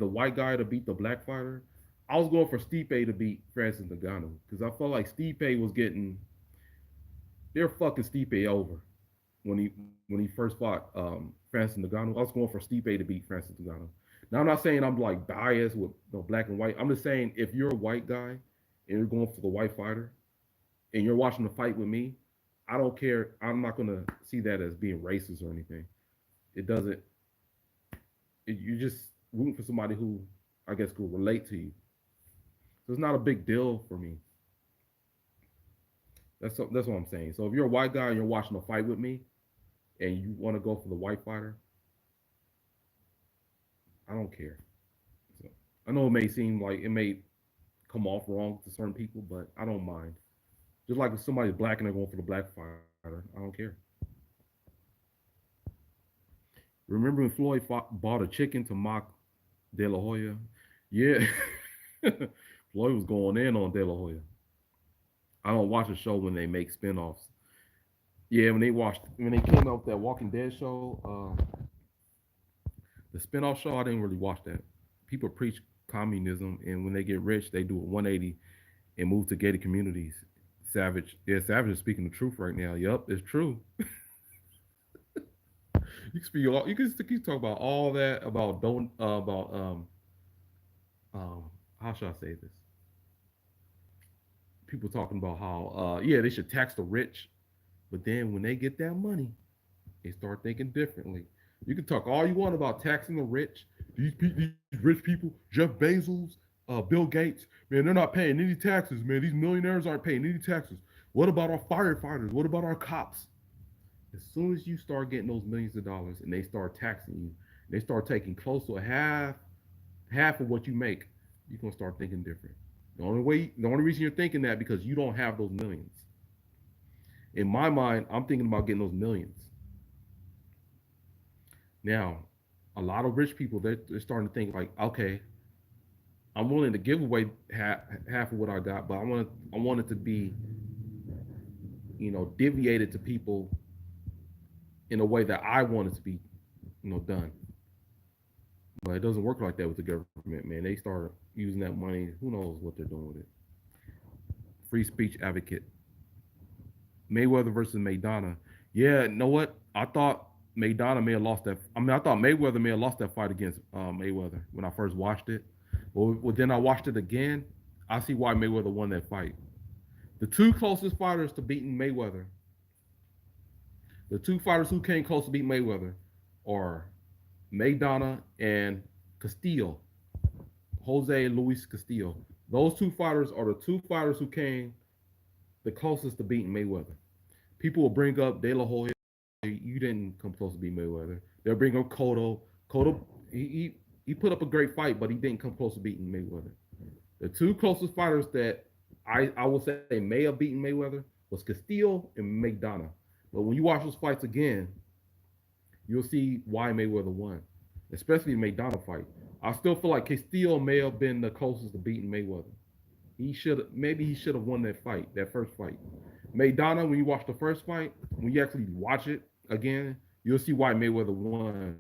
white guy to beat the black fighter. I was going for Stipe to beat Francis Ngannou because I felt like Stipe was getting they're fucking Stipe over when he first fought Francis Ngannou. I was going for Stipe to beat Francis Ngannou. Now I'm not saying I'm like biased with black and white. I'm just saying if you're a white guy and you're going for the white fighter and you're watching the fight with me, I don't care. I'm not gonna see that as being racist or anything. It doesn't. You're just rooting for somebody who I guess could relate to you. So it's not a big deal for me. That's what I'm saying. So if you're a white guy and you're watching a fight with me and you want to go for the white fighter, I don't care. So I know it may seem like it may come off wrong to certain people, but I don't mind. Just like if somebody's black and they're going for the black fighter, I don't care. Remember when bought a chicken to mock De La Hoya? Yeah, Floyd was going in on De La Hoya. I don't watch a show when they make spinoffs. Yeah, when they came out with that Walking Dead show, the spinoff show, I didn't really watch that. People preach communism, and when they get rich, they do a 180 and move to gated communities. Savage, yeah, Savage is speaking the truth right now. Yup, it's true. You can keep talking about all that about don't about how should I say this? People talking about how yeah they should tax the rich, but then when they get that money, they start thinking differently. You can talk all you want about taxing the rich. These rich people, Jeff Bezos, Bill Gates, man, they're not paying any taxes, man. These millionaires aren't paying any taxes. What about our firefighters? What about our cops? As soon as you start getting those millions of dollars and they start taxing you, they start taking close to half of what you make, you're gonna start thinking different. The only reason you're thinking that because you don't have those millions. In my mind, I'm thinking about getting those millions. Now, a lot of rich people they're starting to think like, okay, I'm willing to give away half of what I got, but I want it to be deviated to people in a way that I want it to be done. But it doesn't work like that with the government, man. They start using that money. Who knows what they're doing with it? Free speech advocate. Mayweather versus Maidana. Yeah, you know what? I thought Maidana may have lost that. I mean, I thought Mayweather may have lost that fight against Mayweather when I first watched it. Well, then I watched it again. I see why Mayweather won that fight. The two closest fighters to beating Mayweather, the two fighters who came close to beat Mayweather, are Maidana and Castillo, Jose Luis Castillo. Those two fighters are the two fighters who came the closest to beating Mayweather. People will bring up De La Hoya. You didn't come close to beat Mayweather. They'll bring up Cotto. Cotto, he put up a great fight, but he didn't come close to beating Mayweather. The two closest fighters that I would say may have beaten Mayweather was Castillo and Maidana. But when you watch those fights again, you'll see why Mayweather won, especially the Maidana fight. I still feel like Castillo may have been the closest to beating Mayweather. He should have won that fight, that first fight. Maidana, when you watch the first fight, when you actually watch it again, you'll see why Mayweather won.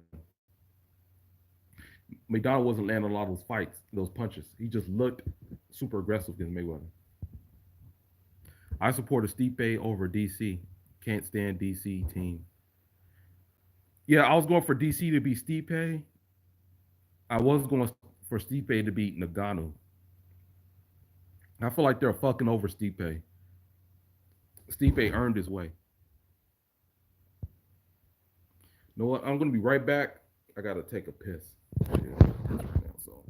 Maidana wasn't landing a lot of those fights, those punches. He just looked super aggressive against Mayweather. I supported Stipe over DC. Can't stand DC team. Yeah, I was going for DC to beat Stipe. I was going for Stipe to beat Nagano. I feel like they're fucking over Stipe. Stipe earned his way. You know what? I'm gonna be right back. I gotta take a piss. Yeah, piss right now. So.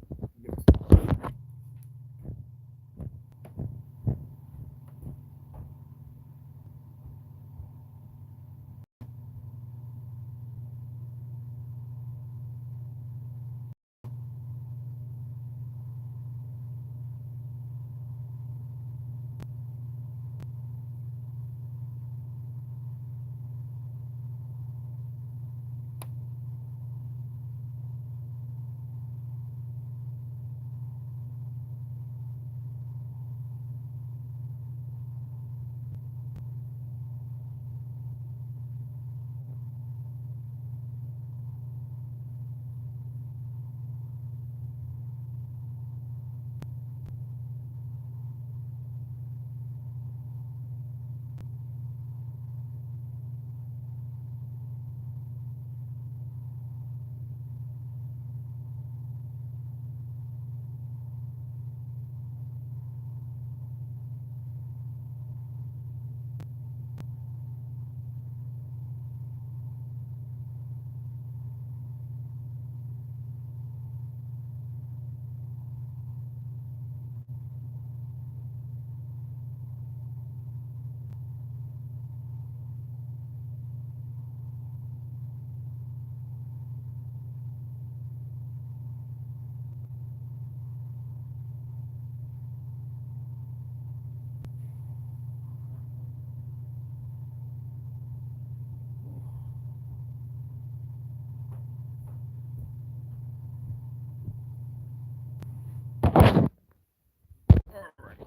All right,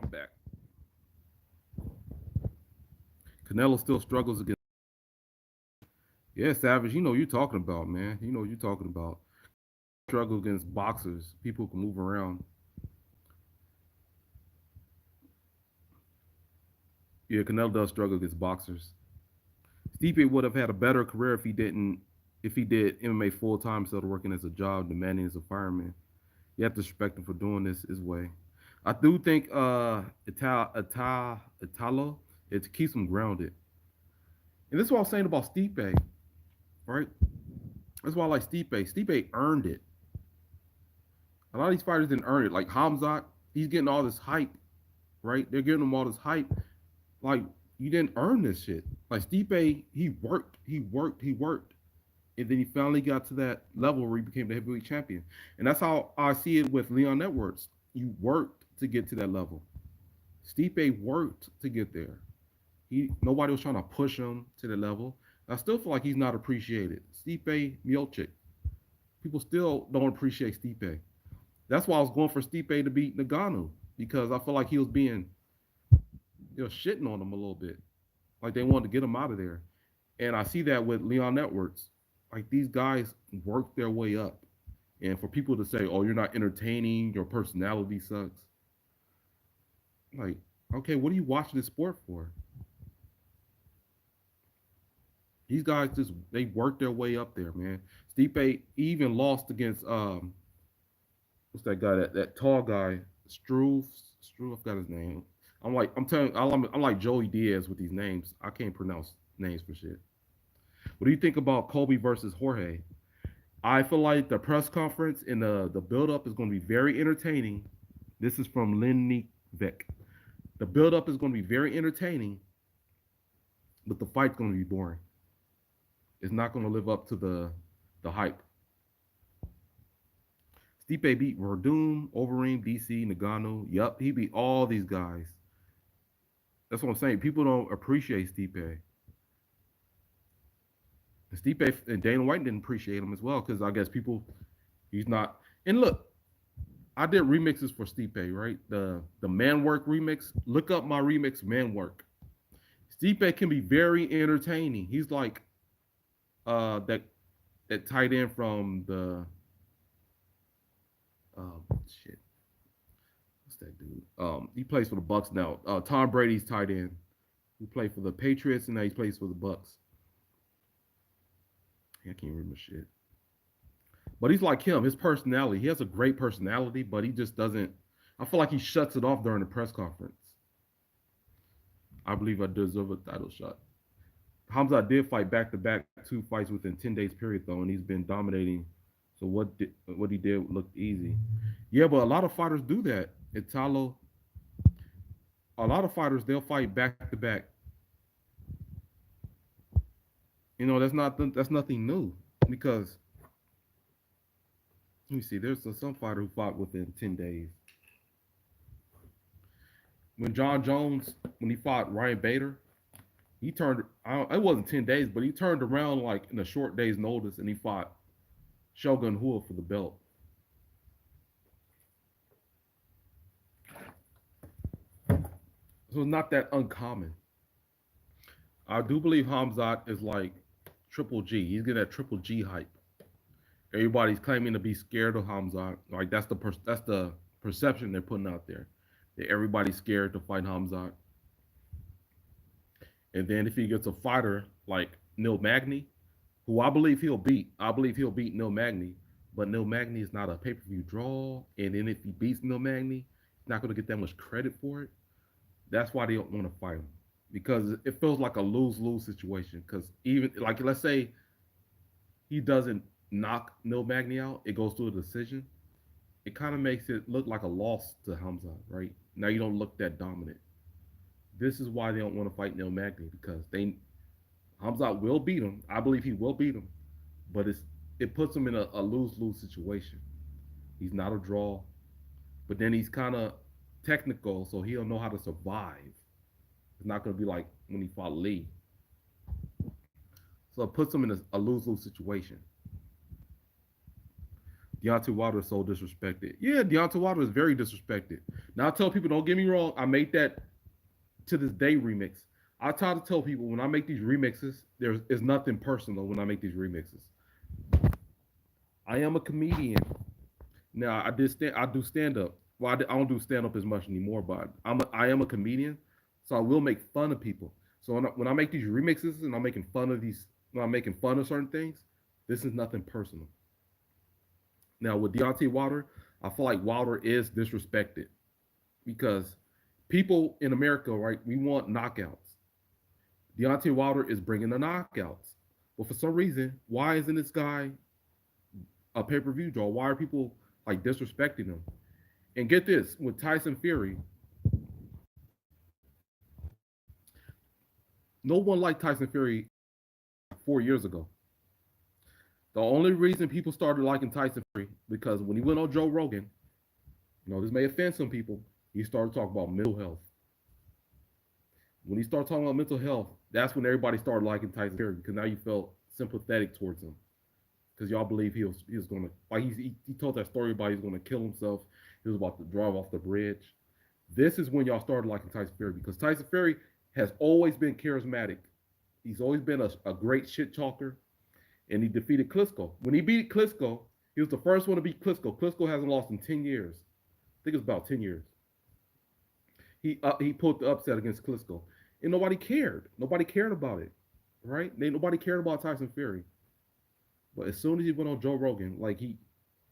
I'm back. Canelo still struggles against. Yeah, Savage. You know what you're talking about, man. You know what you're talking about. Struggle against boxers, people who can move around. Yeah, Canelo does struggle against boxers. Stipe would have had a better career if he did MMA full time instead of working as a job, demanding as a fireman. You have to respect him for doing this his way. I do think Italo, it keeps him grounded. And this is what I was saying about Stipe, right? That's why I like Stipe. Stipe earned it. A lot of these fighters didn't earn it. Like Hamzat, he's getting all this hype, right? They're giving him all this hype. Like, you didn't earn this shit. Like Stipe, he worked, and then he finally got to that level where he became the heavyweight champion. And that's how I see it with Leon Edwards. You worked to get to that level. Stipe worked to get there. Nobody was trying to push him to the level. I still feel like he's not appreciated. Stipe Miocic. People still don't appreciate Stipe. That's why I was going for Stipe to beat Nagano because I feel like he was being, shitting on him a little bit. Like they wanted to get him out of there. And I see that with Leon Edwards. Like these guys work their way up. And for people to say, "Oh, you're not entertaining, your personality sucks," like, okay, what are you watching this sport for? These guys just they work their way up there, man. Stipe even lost against what's that guy? That tall guy, Struve. Struve, I forgot his name. I'm telling, I'm like Joey Diaz with these names. I can't pronounce names for shit. What do you think about Kobe versus Jorge? I feel like the press conference and the build up is going to be very entertaining. This is from Lenny Vick. The build up is going to be very entertaining, but the fight's going to be boring. It's not going to live up to the hype. Stipe beat Verdum, Overeem, DC, Nagano. Yup, he beat all these guys. That's what I'm saying. People don't appreciate Stipe. And Stipe and Dana White didn't appreciate him as well because I guess he's not. And look, I did remixes for Stipe, right? The Man Work remix. Look up my remix, Man Work. Stipe can be very entertaining. He's like that tight end from the shit. What's that dude? He plays for the Bucks now. Tom Brady's tight end. He played for the Patriots and now he plays for the Bucks. I can't remember shit. But he's like him. His personality. He has a great personality, but he just doesn't. I feel like he shuts it off during the press conference. I believe I deserve a title shot. Hamza did fight back to back two fights within 10 days period though, and he's been dominating. So what he did looked easy. Yeah, but a lot of fighters do that. Italo, a lot of fighters they'll fight back to back. That's nothing new because let me see. There's some fighter who fought within 10 days. When John Jones, when he fought Ryan Bader, he turned. It wasn't 10 days, but he turned around like in a short day's notice, and he fought Shogun Rua for the belt. So it's not that uncommon. I do believe Hamzat is like Triple G. He's getting that Triple G hype. Everybody's claiming to be scared of Hamzat. Like that's the perception they're putting out there. That everybody's scared to fight Hamzat. And then if he gets a fighter like Neil Magny, who I believe he'll beat Neil Magny. But Neil Magny is not a pay per view draw. And then if he beats Neil Magny, he's not going to get that much credit for it. That's why they don't want to fight him because it feels like a lose lose situation. Because even like let's say he doesn't knock Neil Magny out, it goes to a decision. It kind of makes it look like a loss to Hamza, right? Now you don't look that dominant. This is why they don't want to fight Neil Magny because they Hamza will beat him. I believe he will beat him, but it puts him in a lose lose situation. He's not a draw, but then he's kind of technical, so he'll know how to survive. It's not going to be like when he fought Lee. So it puts him in a lose lose situation. Deontay Wilder is so disrespected. Yeah, Deontay Wilder is very disrespected. Now I tell people, don't get me wrong, I made that to this day remix. I try to tell people when I make these remixes, there's nothing personal when I make these remixes. I am a comedian. Now I do stand up. Well, I don't do stand up as much anymore, but I am a comedian, so I will make fun of people. So when I make these remixes and I'm making fun of when I'm making fun of certain things, this is nothing personal. Now with Deontay Wilder, I feel like Wilder is disrespected because people in America, right, we want knockouts. Deontay Wilder is bringing the knockouts, but for some reason, why isn't this guy a pay per view draw? Why are people like disrespecting him? And get this, with Tyson Fury, no one liked Tyson Fury 4 years ago. The only reason people started liking Tyson Fury because when he went on Joe Rogan, this may offend some people. He started talking about mental health. When he started talking about mental health, that's when everybody started liking Tyson Fury because now you felt sympathetic towards him because y'all believe he was gonna like he told that story about he was gonna kill himself. He was about to drive off the bridge. This is when y'all started liking Tyson Fury because Tyson Fury has always been charismatic. He's always been a great shit talker, and he defeated Klitschko. When he beat Klitschko, he was the first one to beat Klitschko. Klitschko hasn't lost in 10 years. I think it's about 10 years. He pulled the upset against Klitschko, and nobody cared. Nobody cared about it, right? Nobody cared about Tyson Fury. But as soon as he went on Joe Rogan, like he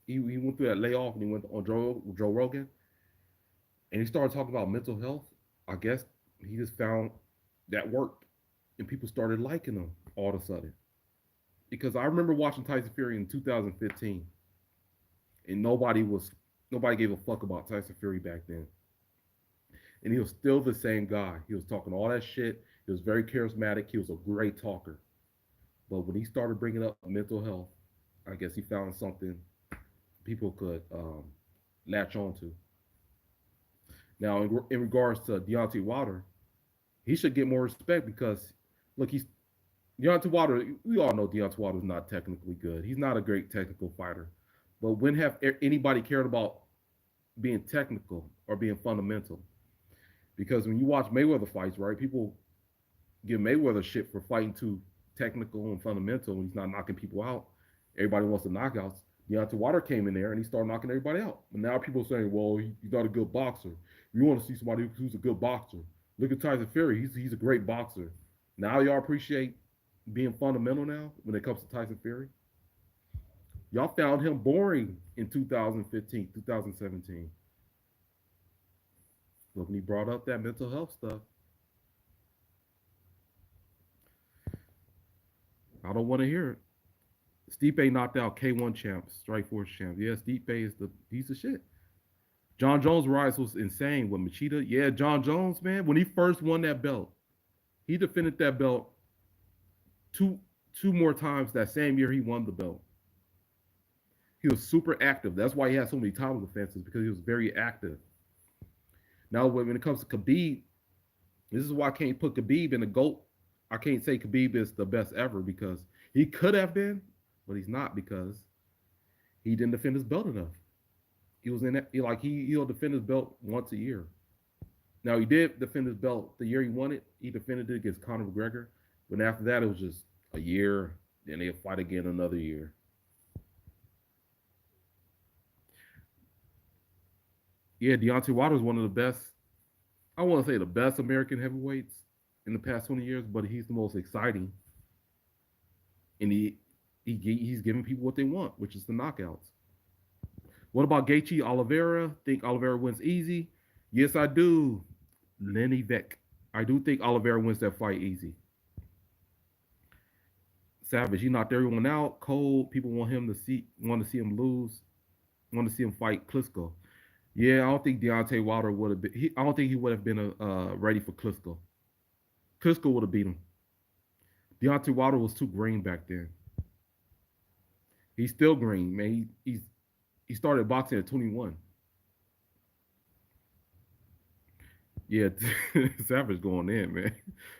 went through that layoff and he went on Joe Rogan, and he started talking about mental health. I guess he just found that worked, and people started liking him all of a sudden. Because I remember watching Tyson Fury in 2015, and nobody gave a fuck about Tyson Fury back then, and he was still the same guy. He was talking all that shit. He was very charismatic. He was a great talker. But when he started bringing up mental health, I guess he found something people could latch on to. Now, in regards to Deontay Wilder, he should get more respect because, look, he's Deontay Wilder. We all know Deontay Wilder is not technically good. He's not a great technical fighter. But when have anybody cared about being technical or being fundamental? Because when you watch Mayweather fights, right, people give Mayweather shit for fighting too technical and fundamental when he's not knocking people out. Everybody wants the knockouts. Deontay Wilder came in there and he started knocking everybody out. But now people are saying, well, he's not a good boxer. You want to see somebody who's a good boxer. Look at Tyson Fury. He's a great boxer. Now y'all appreciate being fundamental now when it comes to Tyson Fury. Y'all found him boring in 2015, 2017. But when he brought up that mental health stuff, I don't want to hear it. Stipe knocked out K1 champ, Strikeforce champ. Yeah, Stipe is the piece of shit. John Jones' rise was insane with Machida. Yeah, John Jones, man, when he first won that belt, he defended that belt two two more times that same year he won the belt. He was super active. That's why he had so many title defenses because he was very active. Now, when it comes to Khabib, this is why I can't put Khabib in the GOAT. I can't say Khabib is the best ever because he could have been, but he's not because he didn't defend his belt enough. He was in that, he'll defend his belt once a year. Now he did defend his belt the year he won it. He defended it against Conor McGregor, but after that it was just a year. Then they'll fight again another year. Yeah, Deontay Wilder is one of the best. I want to say the best American heavyweights in the past 20 years, but he's the most exciting, and he's giving people what they want, which is the knockouts. What about Gaethje Oliveira? Think Oliveira wins easy? Yes, I do. Lenny Beck. I do think Oliveira wins that fight easy. Savage, he knocked everyone out. Cold. People want to see him lose. Want to see him fight Klitschko. Yeah, I don't think Deontay Wilder would have been. I don't think he would have been ready for Klitschko. Klitschko would have beat him. Deontay Wilder was too green back then. He's still green, man. He started boxing at 21. Yeah, Savage going in, man.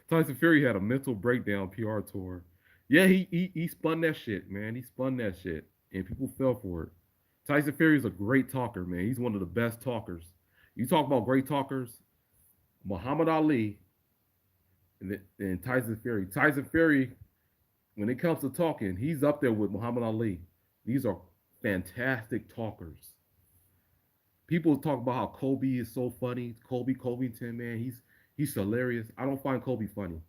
Tyson Fury had a mental breakdown PR tour. Yeah, he spun that shit, man. He spun that shit, and people fell for it. Tyson Fury is a great talker, man. He's one of the best talkers. You talk about great talkers, Muhammad Ali and Tyson Fury. Tyson Fury, when it comes to talking, he's up there with Muhammad Ali. These are fantastic talkers. People talk about how Kobe is so funny. Kobe Covington, man, he's hilarious. I don't find Kobe funny.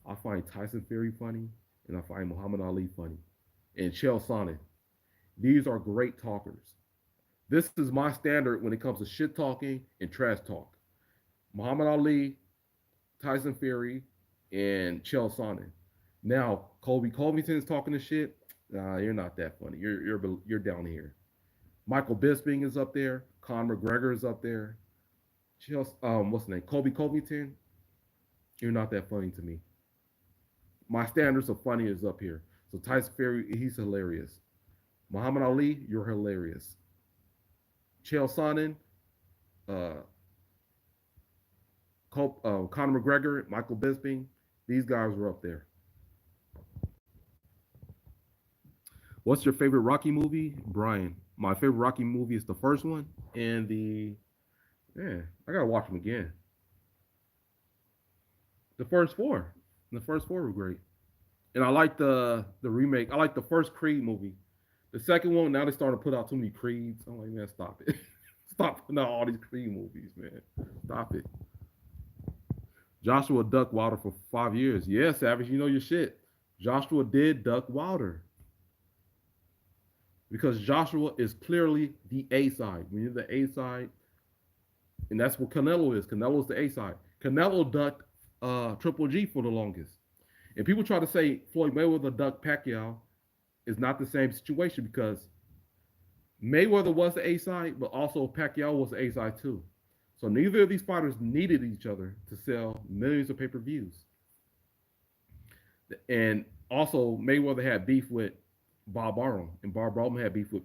I find Tyson Fury funny, and I find Muhammad Ali funny, and Chael Sonnen. These are great talkers. This is my standard when it comes to shit talking and trash talk. Muhammad Ali, Tyson Fury, and Chael Sonnen. Now, Kobe Covington is talking to shit. Nah, you're not that funny. You're down here. Michael Bisping is up there. Conor McGregor is up there. What's the name? Kobe Covington. You're not that funny to me. My standards of funny is up here. So Tyson Fury, he's hilarious. Muhammad Ali, you're hilarious. Chael Sonnen, uh, Conor McGregor, Michael Bisping, these guys were up there. What's your favorite Rocky movie, Brian? My favorite Rocky movie is the first one, and I gotta watch them again. The first four, the first four were great, and I like the remake. I like the first Creed movie. The second one, now they starting to put out too many Creeds. I'm like, man, stop it. Stop putting out all these Creed movies, man. Stop it. Joshua ducked Wilder for 5 years. Yeah, Savage, you know your shit. Joshua did duck Wilder because Joshua is clearly the A side. When you're the A side, and that's what Canelo is. Canelo is the A side. Canelo ducked Triple G for the longest. And people try to say Floyd Mayweather ducked Pacquiao is not the same situation because Mayweather was the A side, but also Pacquiao was the A side too. So neither of these fighters needed each other to sell millions of pay per views. And also, Mayweather had beef with Bob Arum, and Bob Arum had beef with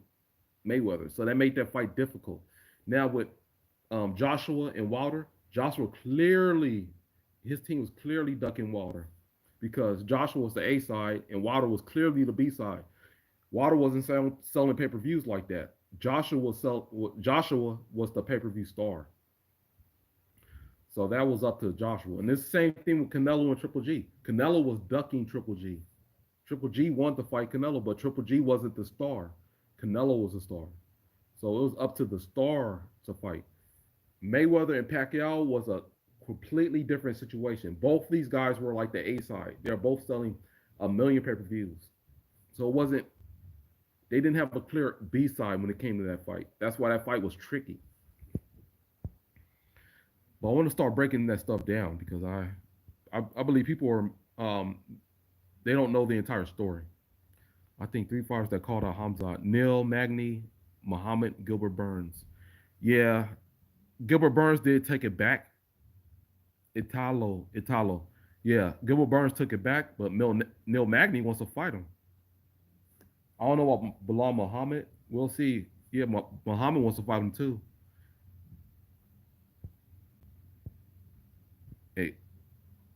Mayweather. So that made that fight difficult. Now with Joshua and Wilder, Joshua clearly, his team was clearly ducking Wilder because Joshua was the A side and Wilder was clearly the B side. Wilder wasn't selling pay per views like that. Joshua was the pay per view star. So that was up to Joshua. And this same thing with Canelo and Triple G. Canelo was ducking Triple G. Triple G wanted to fight Canelo, but Triple G wasn't the star. Canelo was the star. So it was up to the star to fight. Mayweather and Pacquiao was a completely different situation. Both these guys were like the A side. They're both selling 1 million pay-per-views. So it wasn't. They didn't have a clear B side when it came to that fight. That's why that fight was tricky. But I want to start breaking that stuff down because I believe people are they don't know the entire story. I think three fighters that called out Hamza: Neil Magny, Muhammad, Gilbert Burns. Yeah, Gilbert Burns did take it back. Italo. Yeah, Gilbert Burns took it back, but Neil Magny wants to fight him. I don't know about Bilal Muhammad. We'll see. Yeah, Muhammad wants to fight him too. Hey,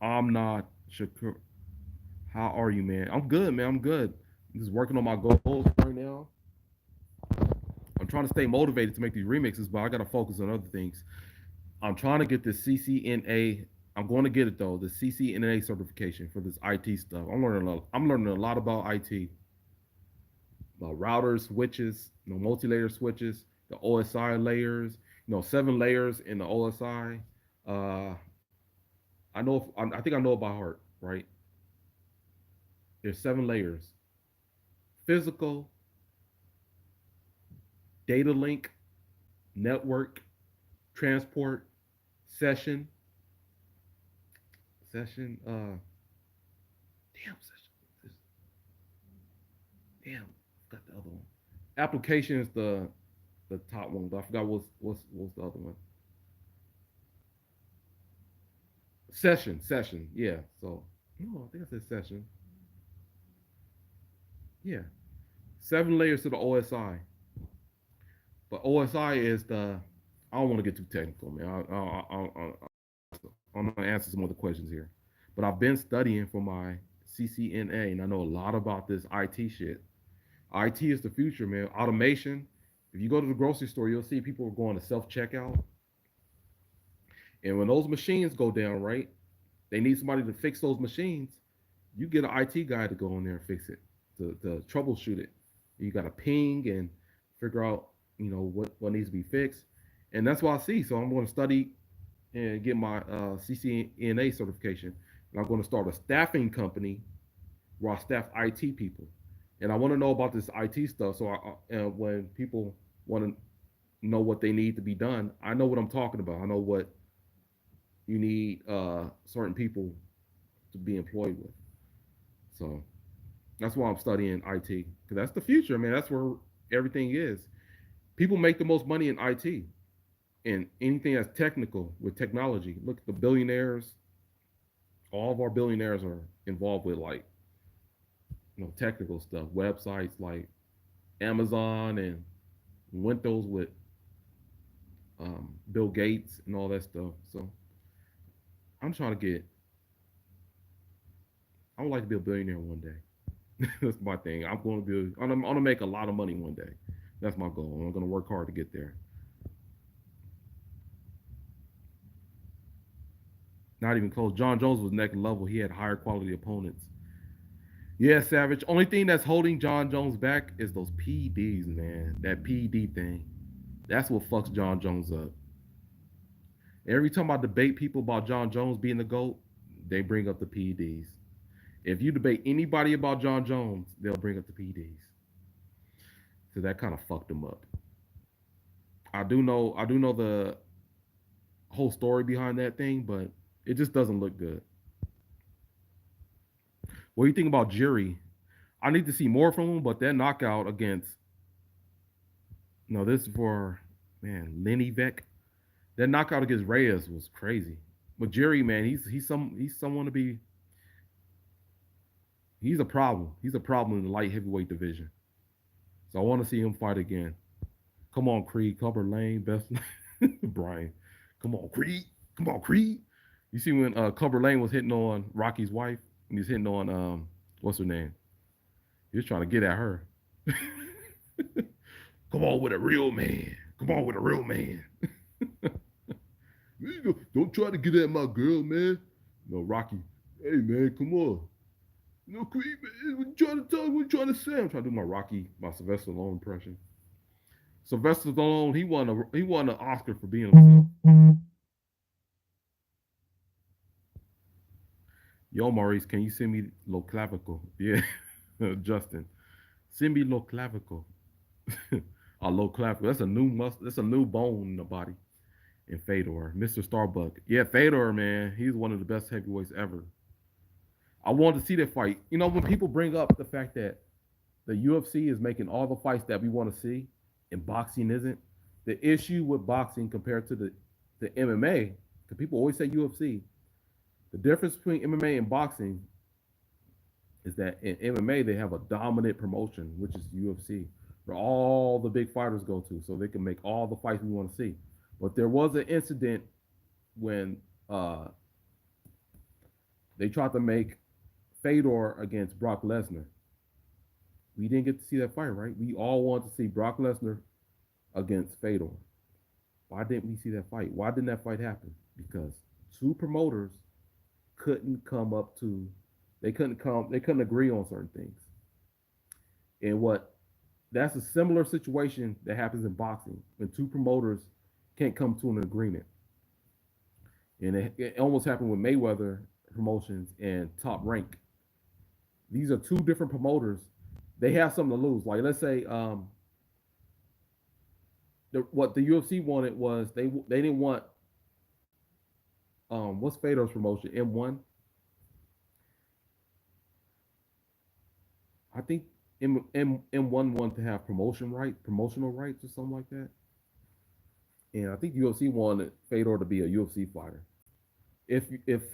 I'm not Shakur. How are you, man? I'm good, man. I'm good. I'm just working on my goals right now. I'm trying to stay motivated to make these remixes, but I got to focus on other things. I'm trying to get this CCNA. I'm going to get it though, the CCNA certification for this IT stuff. I'm learning a lot about IT, about routers, switches, multi-layer switches, the OSI layers, 7 layers in the OSI. Uh, I think I know it by heart, right? There's 7 layers: physical, data link, network, transport, session, session. Damn session. Damn, I got the other one. Application is the top one, but I forgot what's the other one. Session. Yeah. So no, I think I said session. Yeah, 7 layers to the OSI, but OSI is the. I don't want to get too technical, man. I'm gonna answer some other questions here, but I've been studying for my CCNA, and I know a lot about this IT shit. IT is the future, man. Automation. If you go to the grocery store, you'll see people are going to self checkout, and when those machines go down, right, they need somebody to fix those machines. You get an IT guy to go in there and fix it, to troubleshoot it. You got to ping and figure out, what needs to be fixed, and that's what I see. So I'm going to study and get my CCNA certification, and I'm going to start a staffing company where I staff IT people, and I want to know about this IT stuff. So when people want to know what they need to be done, I know what I'm talking about. I know what you need certain people to be employed with. So that's why I'm studying IT because that's the future, man. That's where everything is. People make the most money in IT and anything that's technical with technology. Look at the billionaires. All of our billionaires are involved with like technical stuff, websites like Amazon and Windows with Bill Gates and all that stuff. So I'm trying to get. I would like to be a billionaire one day. That's my thing. I'm going to be. I'm going to make a lot of money one day. That's my goal. I'm going to work hard to get there. Not even close. John Jones was next level. He had higher quality opponents. Yeah, Savage. Only thing that's holding John Jones back is those PEDs, man. That PED thing. That's what fucks John Jones up. Every time I debate people about John Jones being the GOAT, they bring up the PEDs. If you debate anybody about John Jones, they'll bring up the PEDs. So that kind of fucked him up. I do know the whole story behind that thing, but it just doesn't look good. What do you think about Jerry? I need to see more from him, but that knockout against no, this is for man Lenny Vec. That knockout against Reyes was crazy. But Jerry, man, he's someone to be. He's a problem. He's a problem in the light heavyweight division. So I want to see him fight again. Come on, Creed. Cover Lane, best Brian. Come on, Creed. Come on, Creed. You see when Cover Lane was hitting on Rocky's wife, and he's hitting on what's her name? He was trying to get at her. Come on with a real man. Come on with a real man. Don't try to get at my girl, man. No, Rocky. Hey, man, come on. No, Creed, man. What you trying to tell? What you trying to say? I'm trying to do my Rocky, my Sylvester Stallone impression. Sylvester Stallone, he won an Oscar for being himself. Yo, Maurice, can you send me low clavicle? Yeah, Justin, send me low clavicle. A low clavicle. That's a new muscle. That's a new bone in the body. And Fedor, Mr. Starbuck. Yeah, Fedor, man, he's one of the best heavyweights ever. I wanted to see that fight. You know, when people bring up the fact that the UFC is making all the fights that we want to see, and boxing isn't. The issue with boxing compared to the MMA, because people always say UFC, the difference between MMA and boxing is that in MMA they have a dominant promotion, which is UFC, where all the big fighters go to, so they can make all the fights we want to see. But there was an incident when uh, they tried to make Fedor against Brock Lesnar. We didn't get to see that fight, right? We all wanted to see Brock Lesnar against Fedor. Why didn't we see that fight? Why didn't that fight happen? Because two promoters couldn't come up to they couldn't agree on certain things. And what that's a similar situation that happens in boxing when two promoters can't come to an agreement. And it almost happened with Mayweather promotions and Top Rank. These are two different promoters. They have something to lose. Like let's say what the UFC wanted was they didn't want what's Fedor's promotion M1. I think M1 wanted to have promotional rights or something like that. And I think UFC wanted Fedor to be a UFC fighter. If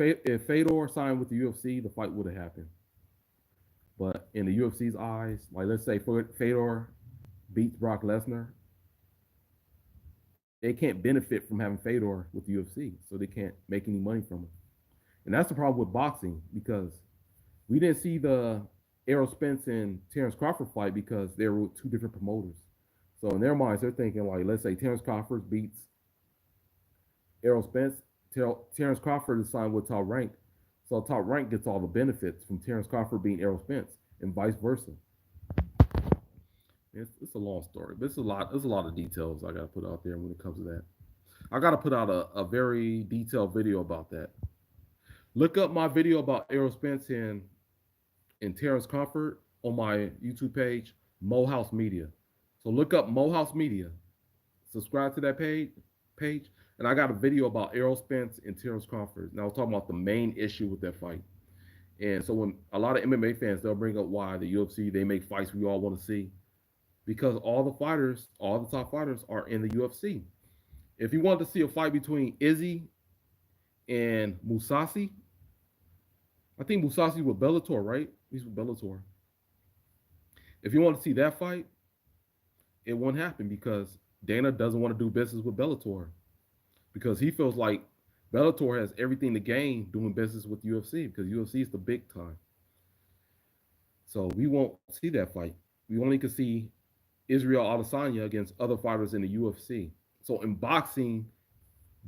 Fedor signed with the UFC, the fight would have happened. But in the UFC's eyes, like let's say Fedor beats Brock Lesnar, they can't benefit from having Fedor with the UFC, so they can't make any money from it. And that's the problem with boxing because we didn't see the Errol Spence and Terrence Crawford fight because they were two different promoters. So in their minds, they're thinking like, let's say Terrence Crawford beats Errol Spence. Terrence Crawford is signed with Top Rank, so Top Rank gets all the benefits from Terrence Crawford being Errol Spence, and vice versa. It's a long story, but it's a lot. There's a lot of details I got to put out there when it comes to that. I got to put out a very detailed video about that. Look up my video about Errol Spence and Terrence Crawford on my YouTube page, Mo House Media. So look up Mo House Media. Subscribe to that page. And I got a video about Errol Spence and Terrence Crawford. And I was talking about the main issue with that fight. And so when a lot of MMA fans, they'll bring up why the UFC, they make fights we all want to see. Because all the top fighters are in the UFC. If you want to see a fight between Izzy and Musasi, I think Musasi with Bellator, right? He's with Bellator. If you want to see that fight, it won't happen because Dana doesn't want to do business with Bellator because he feels like Bellator has everything to gain doing business with UFC because UFC is the big time. So we won't see that fight. We only can see Israel Adesanya against other fighters in the UFC. So in boxing,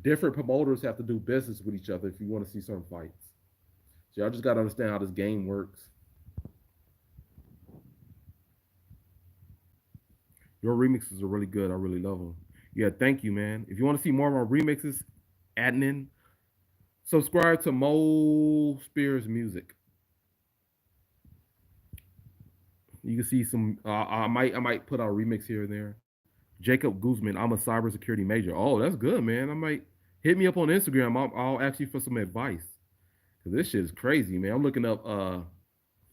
different promoters have to do business with each other if you want to see certain fights. So y'all just got to understand how this game works. Your remixes are really good. I really love them. Yeah, thank you, man. If you want to see more of my remixes, admin, subscribe to Mo Spears Music. You can see some. I might put out a remix here and there. Jacob Guzman, I'm a cybersecurity major. Oh, that's good, man. I might hit me up on Instagram. I'll ask you for some advice because this shit is crazy, man. I'm looking up.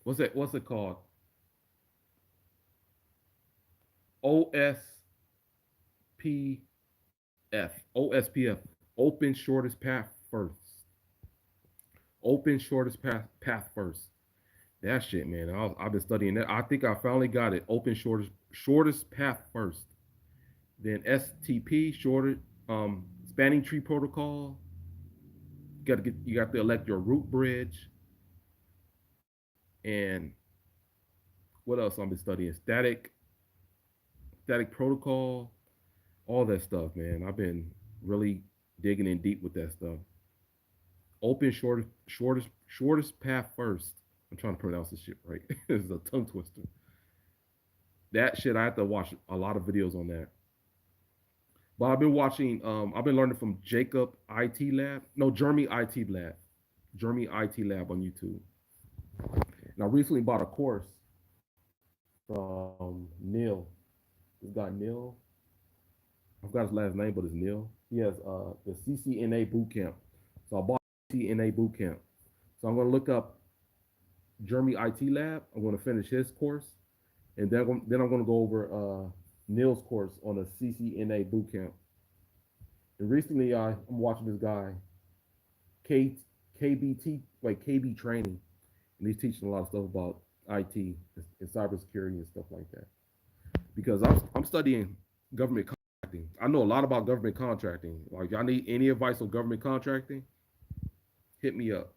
What's that? What's it called? OSPF. Open shortest path first. Open shortest path first. That shit, man. I've been studying that. I think I finally got it. Open shortest path first. Then STP shorter spanning tree protocol. You got to elect your root bridge. And what else I've been studying? Static protocol, all that stuff, man. I've been really digging in deep with that stuff. Open shortest path first. I'm trying to pronounce this shit right. It's a tongue twister. That shit, I have to watch a lot of videos on that. But I've been watching. I've been learning from Jacob IT Lab. No, Jeremy IT Lab. Germany IT Lab on YouTube. And I recently bought a course from Neil. This guy Neil, I forgot his last name, but it's Neil. He has the CCNA boot camp. So I bought CCNA boot camp. So I'm going to look up Germany IT Lab. I'm going to finish his course, and then I'm going to go over Neil's course on a CCNA boot camp. And recently, I'm watching this guy K KBT like KB training, and he's teaching a lot of stuff about IT and cybersecurity and stuff like that. Because I'm studying government contracting. I know a lot about government contracting. Like, if y'all need any advice on government contracting, hit me up.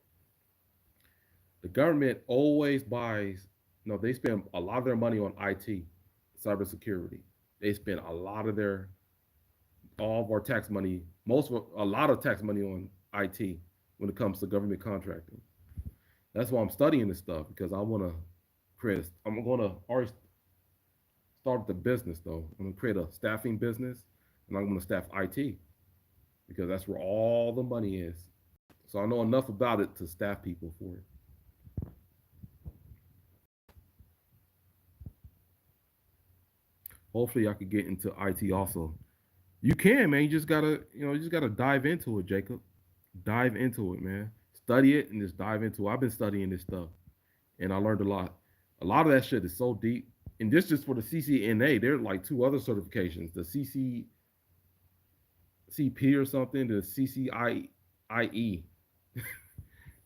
The government always buys. No, they spend a lot of their money on IT, cybersecurity. They spend a lot of their all of our tax money, a lot of tax money on IT when it comes to government contracting. That's why I'm studying this stuff because I want to create. I'm going to already start the business though. I'm going to create a staffing business, and I'm going to staff IT because that's where all the money is. So I know enough about it to staff people for it. Hopefully, I could get into IT also. You can, man. You just gotta dive into it, Jacob. Dive into it, man. Study it and just dive into it. I've been studying this stuff, and I learned a lot. A lot of that shit is so deep. And this just for the CCNA. There are like two other certifications: the CCCP or something, the CCIE.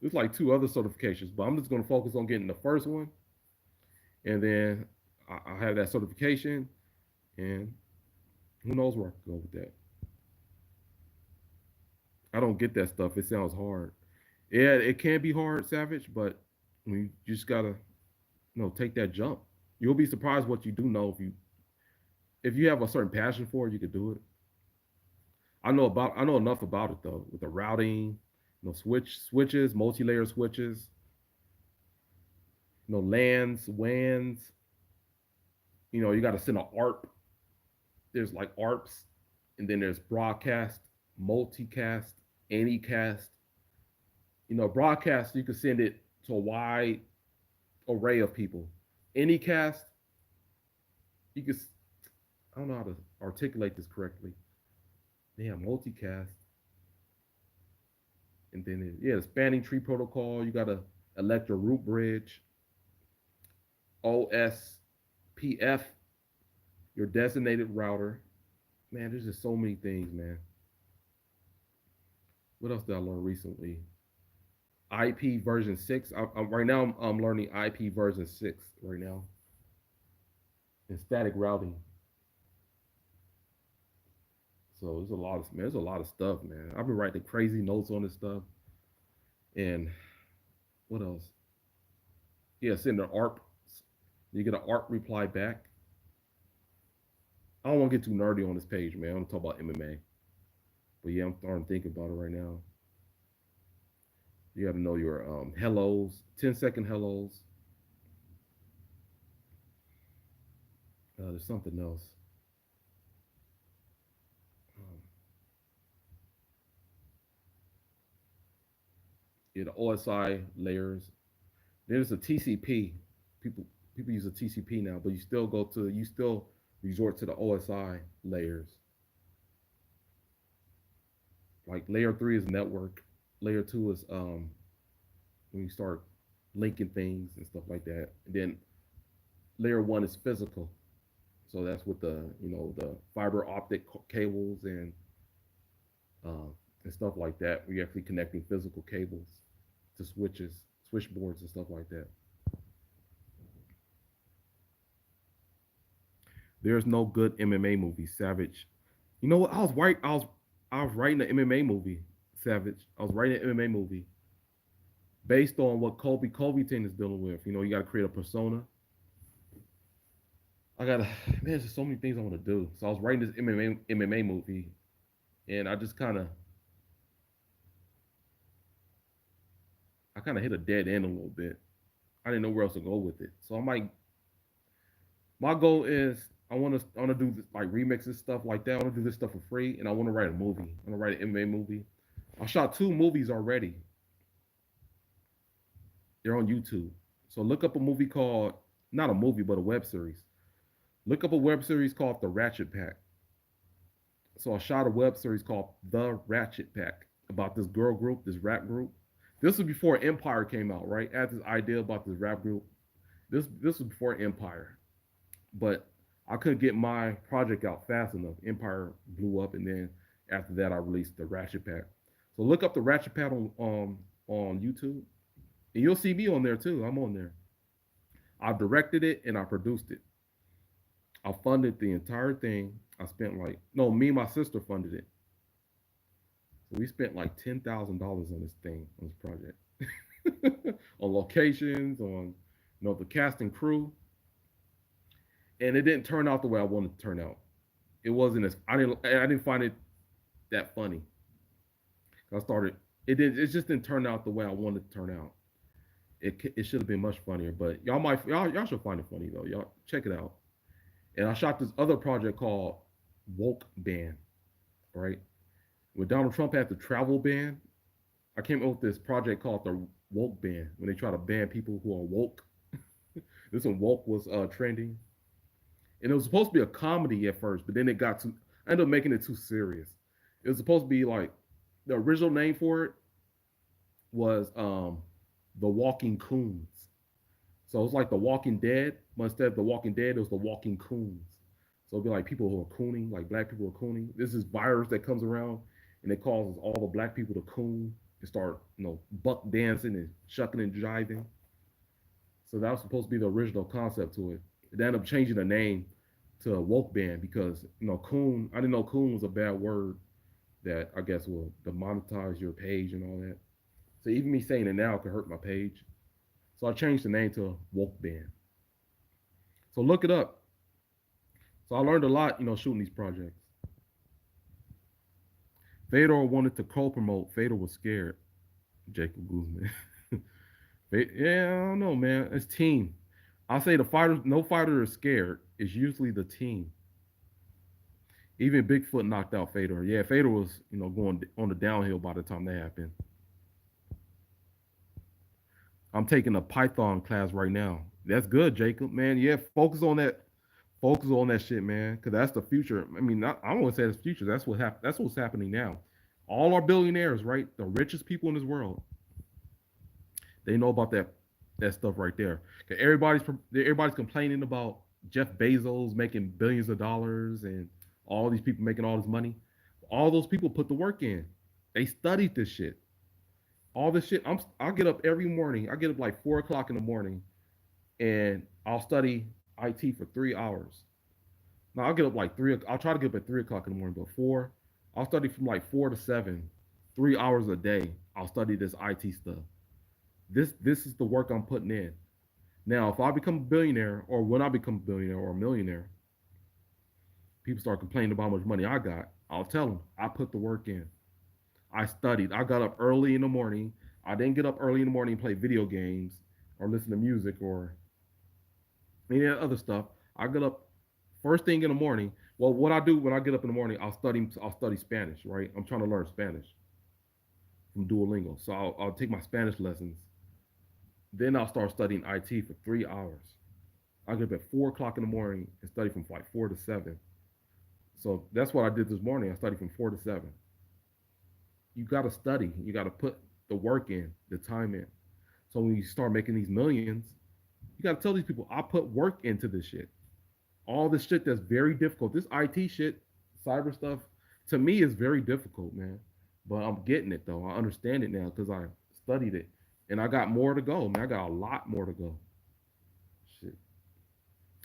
There's like two other certifications, but I'm just gonna focus on getting the first one, and then I have that certification, and who knows where I can go with that. I don't get that stuff. It sounds hard. Yeah, it can be hard, Savage, but you just gotta, take that jump. You'll be surprised what you do know if you have a certain passion for it, you could do it. I know enough about it though, with the routing, switches, multi-layer switches, LANs, WANs. You got to send an ARP. There's like ARPs, and then there's broadcast, multicast, anycast. Broadcast, you can send it to a wide array of people. Anycast, you can, I don't know how to articulate this correctly. Damn, multicast. And then, yeah, the spanning tree protocol, you got to elect a root bridge, OSPF, your designated router. Man, there's just so many things, man. What else did I learn recently? IP version 6. Right now, I'm learning IP version 6 right now. And static routing. So there's a lot of stuff, man. I've been writing crazy notes on this stuff. And what else? Yeah, send an ARP. You get an ARP reply back. I don't want to get too nerdy on this page, man. I want to talk about MMA. But yeah, I'm starting to think about it right now. You got to know your hellos, 10-second hellos. There's something else. Um, yeah, the OSI layers. There's a TCP. People people use a TCP now, but you still resort to the OSI layers. Like layer three is network. Layer two is when you start linking things and stuff like that. And then layer one is physical. So that's with the fiber optic cables uh, and stuff like that. We're actually connecting physical cables to switchboards and stuff like that. There's no good MMA movie, Savage. You know what? I was writing an MMA movie, Savage. I was writing an MMA movie based on what Kobe Covington is dealing with. You got to create a persona. I gotta man, there's just so many things I want to do. So I was writing this MMA movie, and I kind of hit a dead end a little bit. I didn't know where else to go with it. So my goal is I want to do this, like remixes stuff like that. I want to do this stuff for free, and I want to write a movie. I want to write an MMA movie. I shot two movies already. They're on YouTube. So look up a movie called, not a movie, but a web series. Look up a web series called The Ratchet Pack. So I shot a web series called The Ratchet Pack about this girl group, this rap group. This was before Empire came out, right? I had this idea about this rap group. This was before Empire, but I couldn't get my project out fast enough. Empire blew up, and then after that, I released the Ratchet Pack. So look up the Ratchet Pack on YouTube, and you'll see me on there too. I'm on there. I directed it and I produced it. I funded the entire thing. I spent like no, me and my sister funded it. So we spent like $10,000 on this thing, on this project, on locations, on the cast and crew, and it didn't turn out the way I wanted to turn out. It wasn't as I didn't find it that funny. I started it just didn't turn out the way I wanted it to turn out. It should have been much funnier, but y'all should find it funny though. Y'all check it out. And I shot this other project called Woke Ban, right? When Donald Trump had the travel ban, I came up with this project called the Woke Ban. When they try to ban people who are woke, this one woke was trending, and it was supposed to be a comedy at first, but then it got too. I ended up making it too serious. It was supposed to be like the original name for it was the Walking Coons. So it was like the Walking Dead, but instead of the Walking Dead, it was the Walking Coons. So it'd be like people who are cooning, like black people are cooning. This is virus that comes around and it causes all the black people to coon and start, buck dancing and shucking and jiving. So that was supposed to be the original concept to it. They ended up changing the name to a woke band because, coon, I didn't know coon was a bad word that I guess will demonetize your page and all that. So even me saying it now could hurt my page. So I changed the name to Woke Band. So look it up. So I learned a lot, shooting these projects. Fedor wanted to co-promote. Fedor was scared. Jacob Guzman. Yeah, I don't know, man. It's team. I say the fighter, no fighter is scared. It's usually the team. Even Bigfoot knocked out Fedor. Yeah, Fedor was, going on the downhill by the time that happened. I'm taking a Python class right now. That's good, Jacob, man. Yeah, focus on that. Focus on that shit, man, because that's the future. I mean, I don't want to say it's future. That's what's happening now. All our billionaires, right? The richest people in this world, they know about that stuff right there. 'Cause everybody's complaining about Jeff Bezos making billions of dollars and all these people making all this money. All those people put the work in. They studied this shit. All this shit. I'll get up every morning. I get up like 4 o'clock in the morning, and I'll study IT for 3 hours. Now I'll get up like three. I'll try to get up at 3 o'clock in the morning, but four. I'll study from like 4 to 7, 3 hours a day. I'll study this IT stuff. This is the work I'm putting in. Now, if I become a billionaire, or when I become a billionaire or a millionaire, people start complaining about how much money I got. I'll tell them I put the work in. I studied. I got up early in the morning. I didn't get up early in the morning and play video games or listen to music or any other stuff. I get up first thing in the morning. Well, what I do when I get up in the morning, I'll study Spanish, right? I'm trying to learn Spanish from Duolingo. So I'll take my Spanish lessons. Then I'll start studying IT for 3 hours. I get up at 4 o'clock in the morning and study from like 4 to 7. So that's what I did this morning. I studied from 4 to 7. You got to study. You got to put the work in, the time in. So when you start making these millions, you got to tell these people, I put work into this shit. All this shit that's very difficult. This IT shit, cyber stuff, to me is very difficult, man. But I'm getting it though. I understand it now because I studied it, and I got more to go, man. I got a lot more to go. Shit,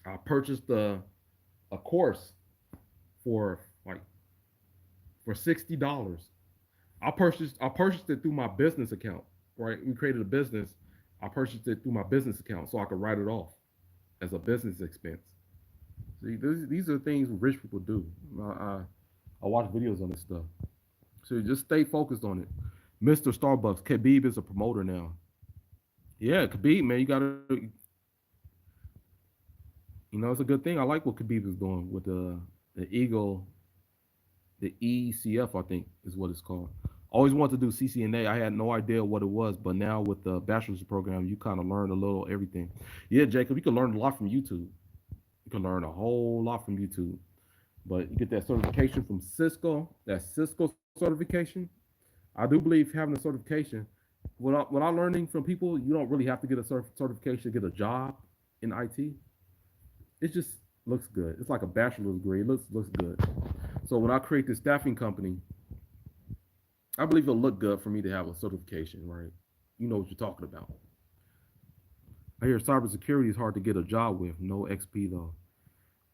I purchased a course for like for $60. I purchased it through my business account. Right, we created a business. I purchased it through my business account so I could write it off as a business expense. See, these are things rich people do. I watch videos on this stuff. So just stay focused on it. Mr. Starbucks, Khabib is a promoter now. Yeah, Khabib, man, you gotta, it's a good thing. I like what Khabib is doing with the Eagle, the ECF, I think is what it's called. Always wanted to do CCNA. I had no idea what it was, but now with the bachelor's program, you kind of learn a little everything. Yeah, Jacob, you can learn a lot from YouTube. You can learn a whole lot from YouTube. But you get that certification from Cisco, that Cisco certification. I do believe having a certification. What I'm learning from people, you don't really have to get a certification to get a job in IT. It just looks good. It's like a bachelor's degree. It looks good. So when I create this staffing company, I believe it'll look good for me to have a certification, right? You know what you're talking about. I hear cybersecurity is hard to get a job with. No XP though.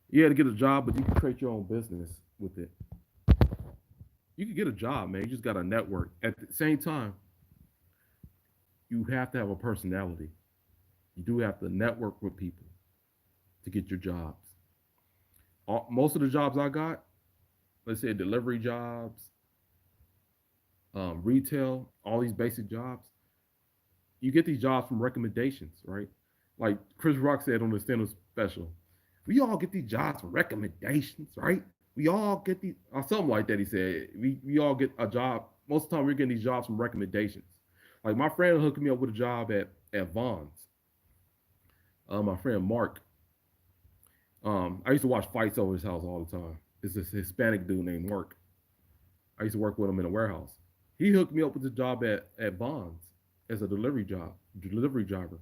Yeah, to get a job, but you can create your own business with it. You can get a job, man. You just got to network. At the same time, you have to have a personality. You do have to network with people to get your jobs. Most of the jobs I got, let's say delivery jobs, retail, all these basic jobs, you get these jobs from recommendations, right? Like Chris Rock said on the stand-up special, we all get these jobs from recommendations, right? We all get these, or something like that. He said, we all get a job. Most of the time, we're getting these jobs from recommendations. Like my friend hooked me up with a job at Vaughn's. My friend Mark, I used to watch fights over his house all the time. It's this Hispanic dude named Mark. I used to work with him in a warehouse. He hooked me up with a job at Bonds as a delivery driver.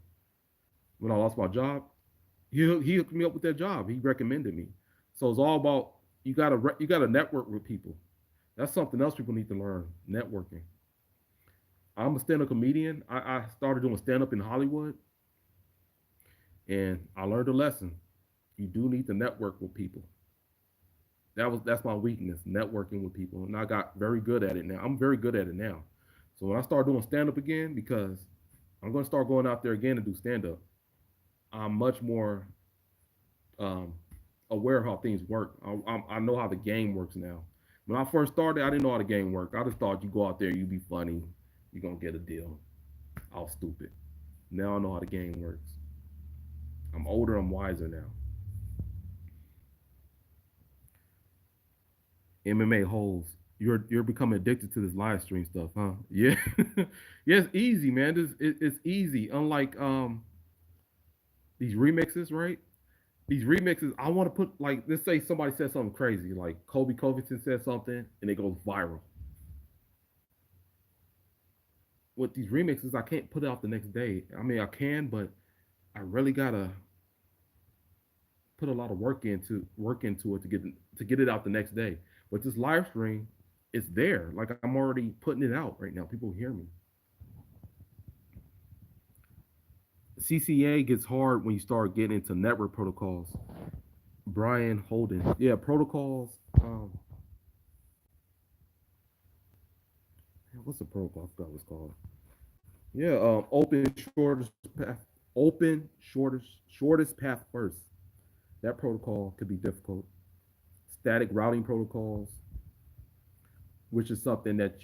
When I lost my job, he hooked me up with that job. He recommended me. So it's all about you gotta network with people. That's something else people need to learn. Networking. I'm a stand-up comedian. I started doing stand-up in Hollywood, and I learned a lesson. You do need to network with people. That's my weakness, networking with people, and I got very good at it now. I'm very good at it now. So when I start doing stand-up again, because I'm going to start going out there again to do stand-up, I'm much more um, aware of how things work. I know how the game works now. When I first started, I didn't know how the game worked. I just thought you go out there, you be funny, you're gonna get a deal. I was stupid. Now I know how the game works. I'm older, I'm wiser now. MMA holds. You're becoming addicted to this live stream stuff, huh? Yeah, yeah. It's easy, man. It's easy. Unlike these remixes, right? These remixes, I want to put like let's say somebody said something crazy, like Kobe Covington said something, and it goes viral. With these remixes, I can't put it out the next day. I mean, I can, but I really gotta put a lot of work into it to get it out the next day. With this live stream, it's there. Like I'm already putting it out right now. People hear me. CCA gets hard when you start getting into network protocols. Brian Holden, yeah, protocols. What's the protocol? I forgot what it's called. Yeah, open shortest path first. That protocol could be difficult. Static routing protocols, which is something that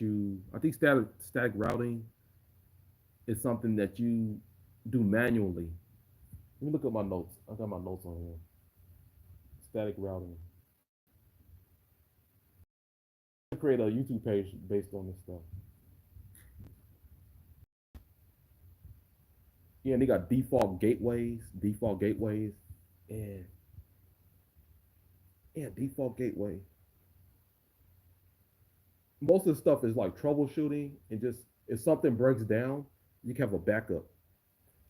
I think static routing is something that you do manually. Let me look at my notes. I got my notes on here. Static routing. Create a YouTube page based on this stuff. Yeah, and they got default gateways, and yeah, default gateway. Most of the stuff is like troubleshooting and just if something breaks down, you can have a backup.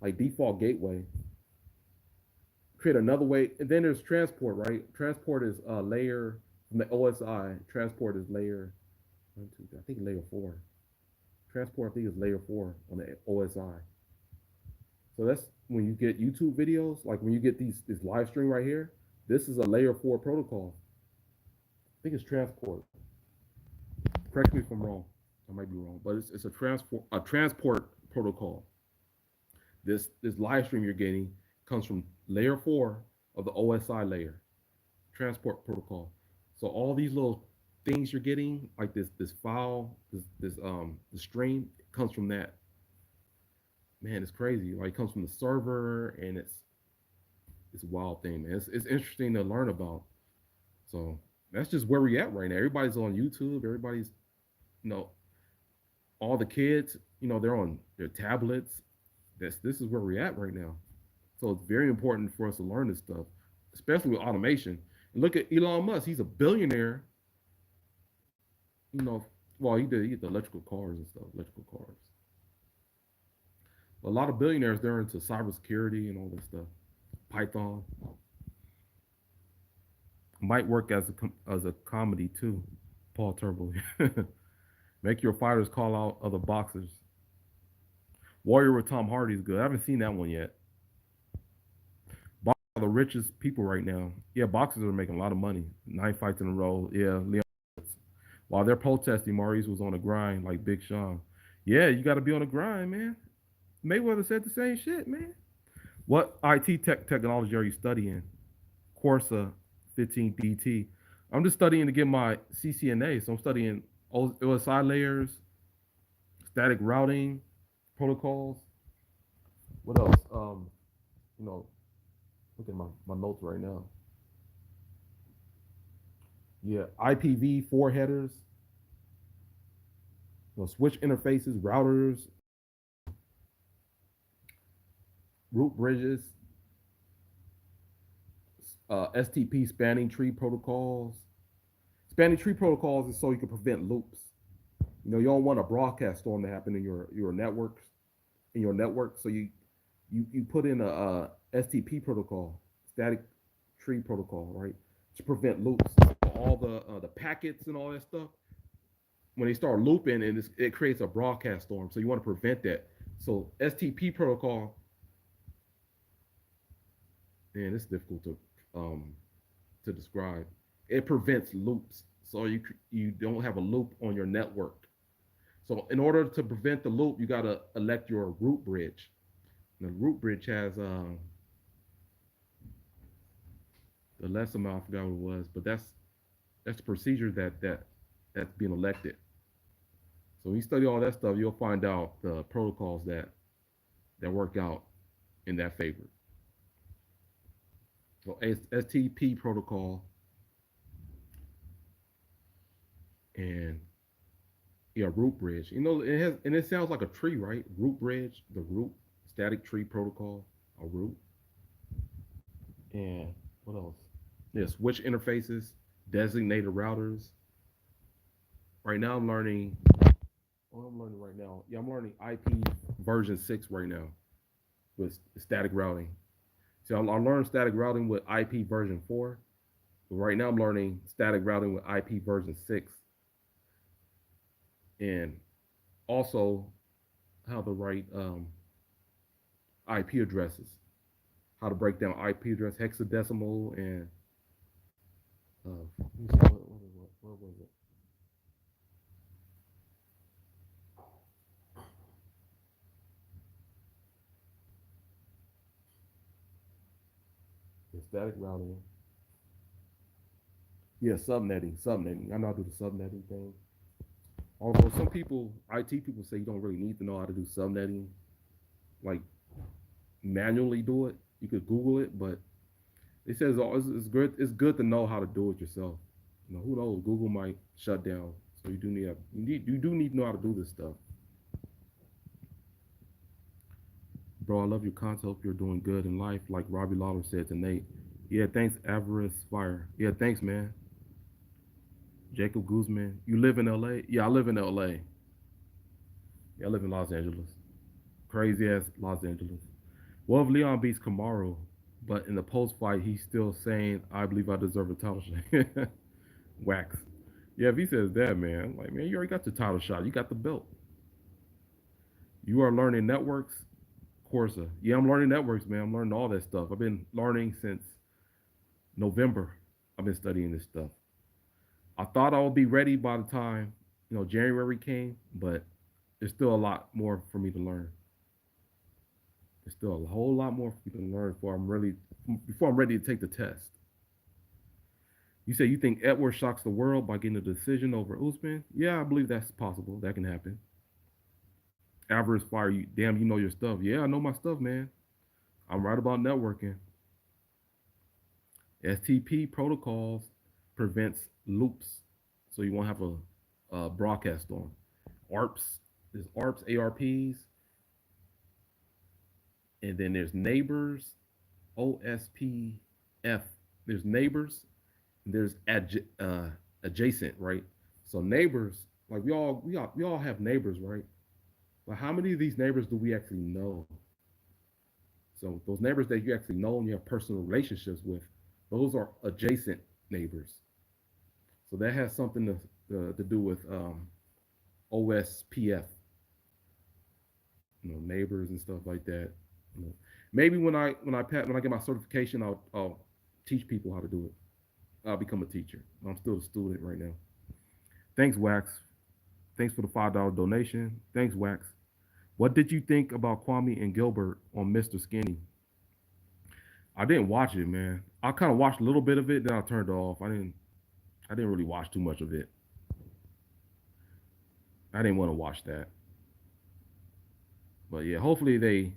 Like default gateway, create another way, and then there's transport, right? Transport is a layer from the OSI. Transport is layer one, two, three, I think layer four. Transport, I think, is layer four on the OSI. So that's when you get YouTube videos, like when you get this live stream right here. This is a layer four protocol. I think it's transport. Correct me if I'm wrong. I might be wrong, but it's a transport protocol. This live stream you're getting comes from layer four of the OSI layer, transport protocol. So all these little things you're getting, like this file, the stream, comes from that. Man, it's crazy. Like it comes from the server, and it's a wild thing, man. It's interesting to learn about. So that's just where we at right now. Everybody's on YouTube. Everybody's you know All the kids, they're on their tablets. This is where we're at right now. So it's very important for us to learn this stuff, especially with automation. And look at Elon Musk. He's a billionaire. You know, well, he did electrical cars and stuff, electrical cars. But a lot of billionaires they're into cybersecurity and all this stuff. Python might work as a comedy too. Paul Turbo. Make your fighters call out other boxers. Warrior with Tom Hardy is good. I haven't seen that one yet. Boxers are the richest people right now. Yeah, boxers are making a lot of money. 9 fights in a row. Yeah, Leon. While they're protesting, Maurice was on a grind like Big Sean. Yeah, you got to be on a grind, man. Mayweather said the same shit, man. What IT technology are you studying? Corsa 15 DT. I'm just studying to get my CCNA. So I'm studying OSI layers, static routing protocols. What else? You know, look at my notes right now. Yeah, IPv4 headers, switch interfaces, routers, root bridges, STP spanning tree protocols. Spanning tree protocols is so you can prevent loops. You don't want a broadcast storm to happen in your networks in your network. So you put in a STP protocol, static tree protocol, right, to prevent loops. All the packets and all that stuff. When they start looping, and it creates a broadcast storm. So you want to prevent that. So STP protocol, man, it's difficult to describe. It prevents loops, so you don't have a loop on your network. So in order to prevent the loop, you got to elect your root bridge. The root bridge has the less amount. I forgot what it was, but that's the procedure that's being elected. So when you study all that stuff, you'll find out the protocols that work out in that favor. So STP protocol and yeah, root bridge. It sounds like a tree, right? Root bridge, the root static tree protocol, a root. And what else? Yeah, switch interfaces, designated routers. Right now, I'm learning. What I'm learning right now? Yeah, I'm learning IP version 6 right now with static routing. So I learned static routing with IP version 4. But right now, I'm learning static routing with IP version 6, and also how to write IP addresses, how to break down IP address hexadecimal and where was it? The static routing. Yeah, subnetting. I know how to do the subnetting thing. Although some people, IT people, say you don't really need to know how to do subnetting, like manually do it. You could Google it, but it says it's good. It's good to know how to do it yourself. Who knows? Google might shut down, so you do need to know how to do this stuff. Bro, I love your content. Hope you're doing good in life, like Robbie Lawler said to Nate. Yeah, thanks, Avarice Fire. Yeah, thanks, man. Jacob Guzman. You live in LA? Yeah, I live in LA. Yeah, I live in Los Angeles. Crazy ass Los Angeles. What if Leon beats Kamaru, but in the post fight he's still saying, "I believe I deserve a title shot." Wax. Yeah, if he says that, man, I'm like, man, you already got the title shot. You got the belt. You are learning networks. Corsa. Yeah, I'm learning networks, man. I'm learning all that stuff. I've been learning since November. I've been studying this stuff. I thought I would be ready by the time January came, but there's still a lot more for me to learn. There's still a whole lot more for me to learn before I'm ready to take the test. You say you think Edward shocks the world by getting a decision over Usman? Yeah, I believe that's possible. That can happen. Avarice Fire, damn, you know your stuff. Yeah, I know my stuff, man. I'm right about networking. STP protocols prevents loops, so you won't have a broadcast storm. ARPs There's ARPs, ARPs, and then there's neighbors, OSPF. There's neighbors, and there's adjacent, right? So neighbors, like we all have neighbors, right? But how many of these neighbors do we actually know? So those neighbors that you actually know and you have personal relationships with, those are adjacent neighbors. So that has something to do with OSPF, neighbors and stuff like that. You know, maybe when I get my certification, I'll teach people how to do it. I'll become a teacher. I'm still a student right now. Thanks, Wax. Thanks for the $5 donation. Thanks, Wax. What did you think about Kwame and Gilbert on Mr. Skinny? I didn't watch it, man. I kind of watched a little bit of it, then I turned it off. I didn't really watch too much of it. I didn't want to watch that. But yeah, hopefully they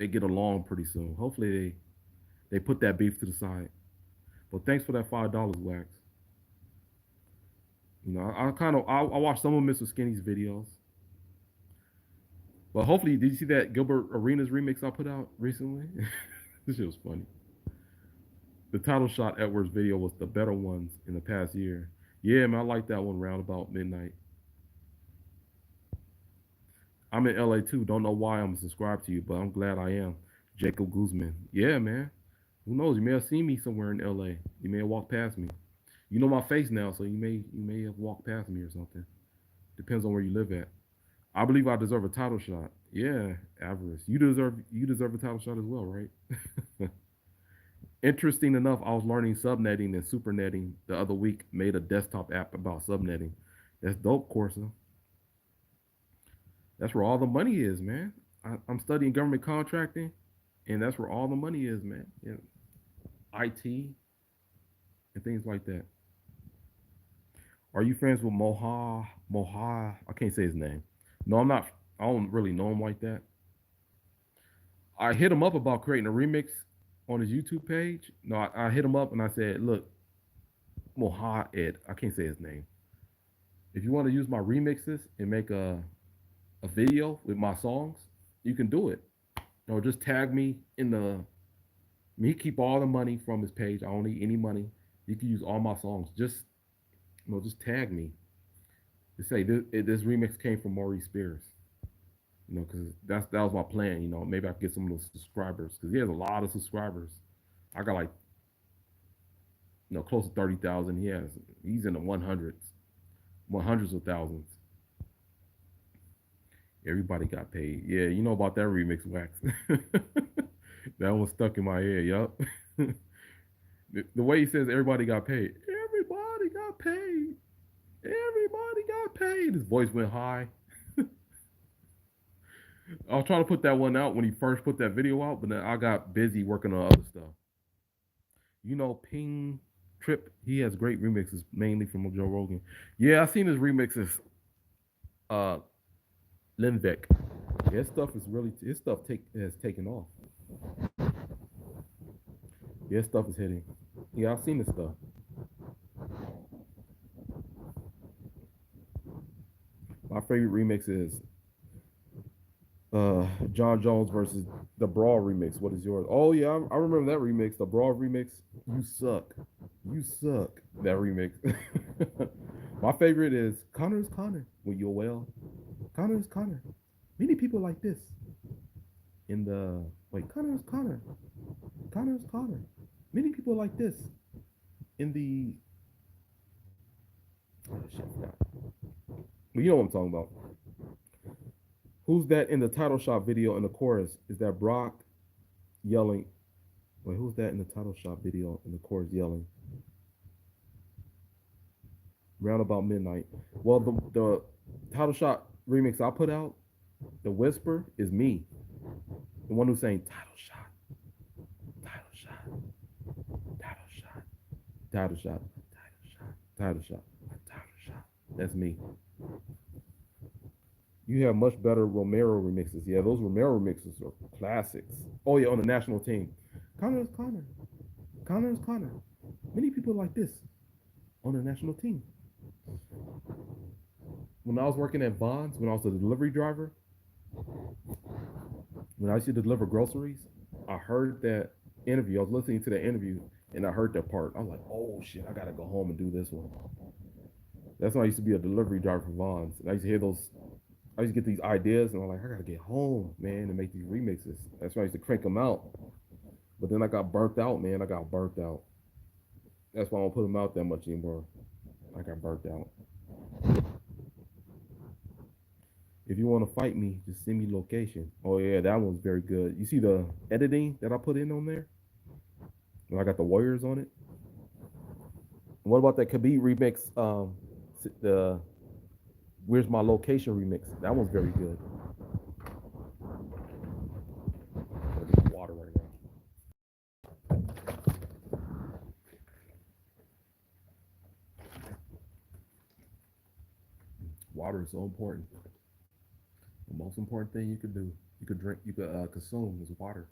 get along pretty soon. Hopefully they put that beef to the side. But thanks for that $5, Wax. I kind of I watched some of Mr. Skinny's videos. But hopefully, did you see that Gilbert Arenas remix I put out recently? This shit was funny. The title shot Edwards video was the better ones in the past year. Yeah, man, I like that one round about midnight. I'm in LA too. Don't know why I'm subscribed to you, but I'm glad I am. Jacob Guzman. Yeah, man. Who knows? You may have seen me somewhere in LA. You may have walked past me. You know my face now, so you may have walked past me or something. Depends on where you live at. I believe I deserve a title shot. Yeah, avarice. You deserve a title shot as well, right? Interesting enough, I was learning subnetting and supernetting the other week. Made a desktop app about subnetting. That's dope, Corsa. That's where all the money is, man. I'm studying government contracting, and that's where all the money is, man. IT and things like that. Are you friends with Moha? I can't say his name. No, I'm not. I don't really know him like that. I hit him up about creating a remix on his YouTube page. No, I hit him up and I said, look, Moha I can't say his name. If you want to use my remixes and make a video with my songs, you can do it. Just tag me in the. Me keep all the money from his page. I don't need any money. You can use all my songs. Just tag me. To say this remix came from Maurice Spears. Because that was my plan. Maybe I could get some of those subscribers because he has a lot of subscribers. I got like close to 30,000. He's in the 100s of thousands. Everybody got paid. Yeah, you know about that remix, Wax. That one stuck in my head. Yup. The way he says everybody got paid. Everybody got paid. Everybody got paid. His voice went high. I was trying to put that one out when he first put that video out, but then I got busy working on other stuff. Ping Trip, he has great remixes, mainly from Joe Rogan. Yeah, I seen his remixes. Uh, Linvek. Yeah, his stuff has taken off. Yeah, his stuff is hitting. Yeah, I've seen his stuff. My favorite remix is John Jones versus the Brawl remix. What is yours? Oh yeah, I remember that remix. The Brawl remix. You suck. You suck. That remix. My favorite is Connor's Connor with Yo Well. Connor's Connor. Many people like this. In the wait, Connor's Connor. Connor's Connor. Many people like this. In the oh shit, I forgot. Well, you know what I'm talking about. Who's that in the title shot video in the chorus? Is that Brock yelling? Wait, who's that in the title shot video in the chorus yelling? Round about midnight. Well, the title shot remix I put out, the whisper is me, the one who's saying title shot, title shot, title shot, title shot, title shot, title shot, title shot. That's me. You have much better Romero remixes. Yeah, those Romero remixes are classics. Oh yeah, on the national team. Connor's Connor. Connor's Connor. Many people like this on the national team. when I was working at Vons, when I was a delivery driver, when I used to deliver groceries, I heard that interview. I was listening to that interview and I heard that part. I was like, oh shit, I gotta go home and do this one. That's when I used to be a delivery driver for Vons. And I used to hear those, I used to get these ideas and I'm like, I gotta get home, man, and make these remixes. That's why I used to crank them out. But then I got burnt out, man. I got burnt out. That's why I don't put them out that much anymore. I got burnt out. If you want to fight me, just send me location. Oh yeah, that one's very good. You see the editing that I put in on there? When I got the warriors on it. What about that Khabib remix? The Where's My Location remix? That one's very good. Gotta get water right now. Water is so important. The most important thing you could do, you could drink, you could consume is water.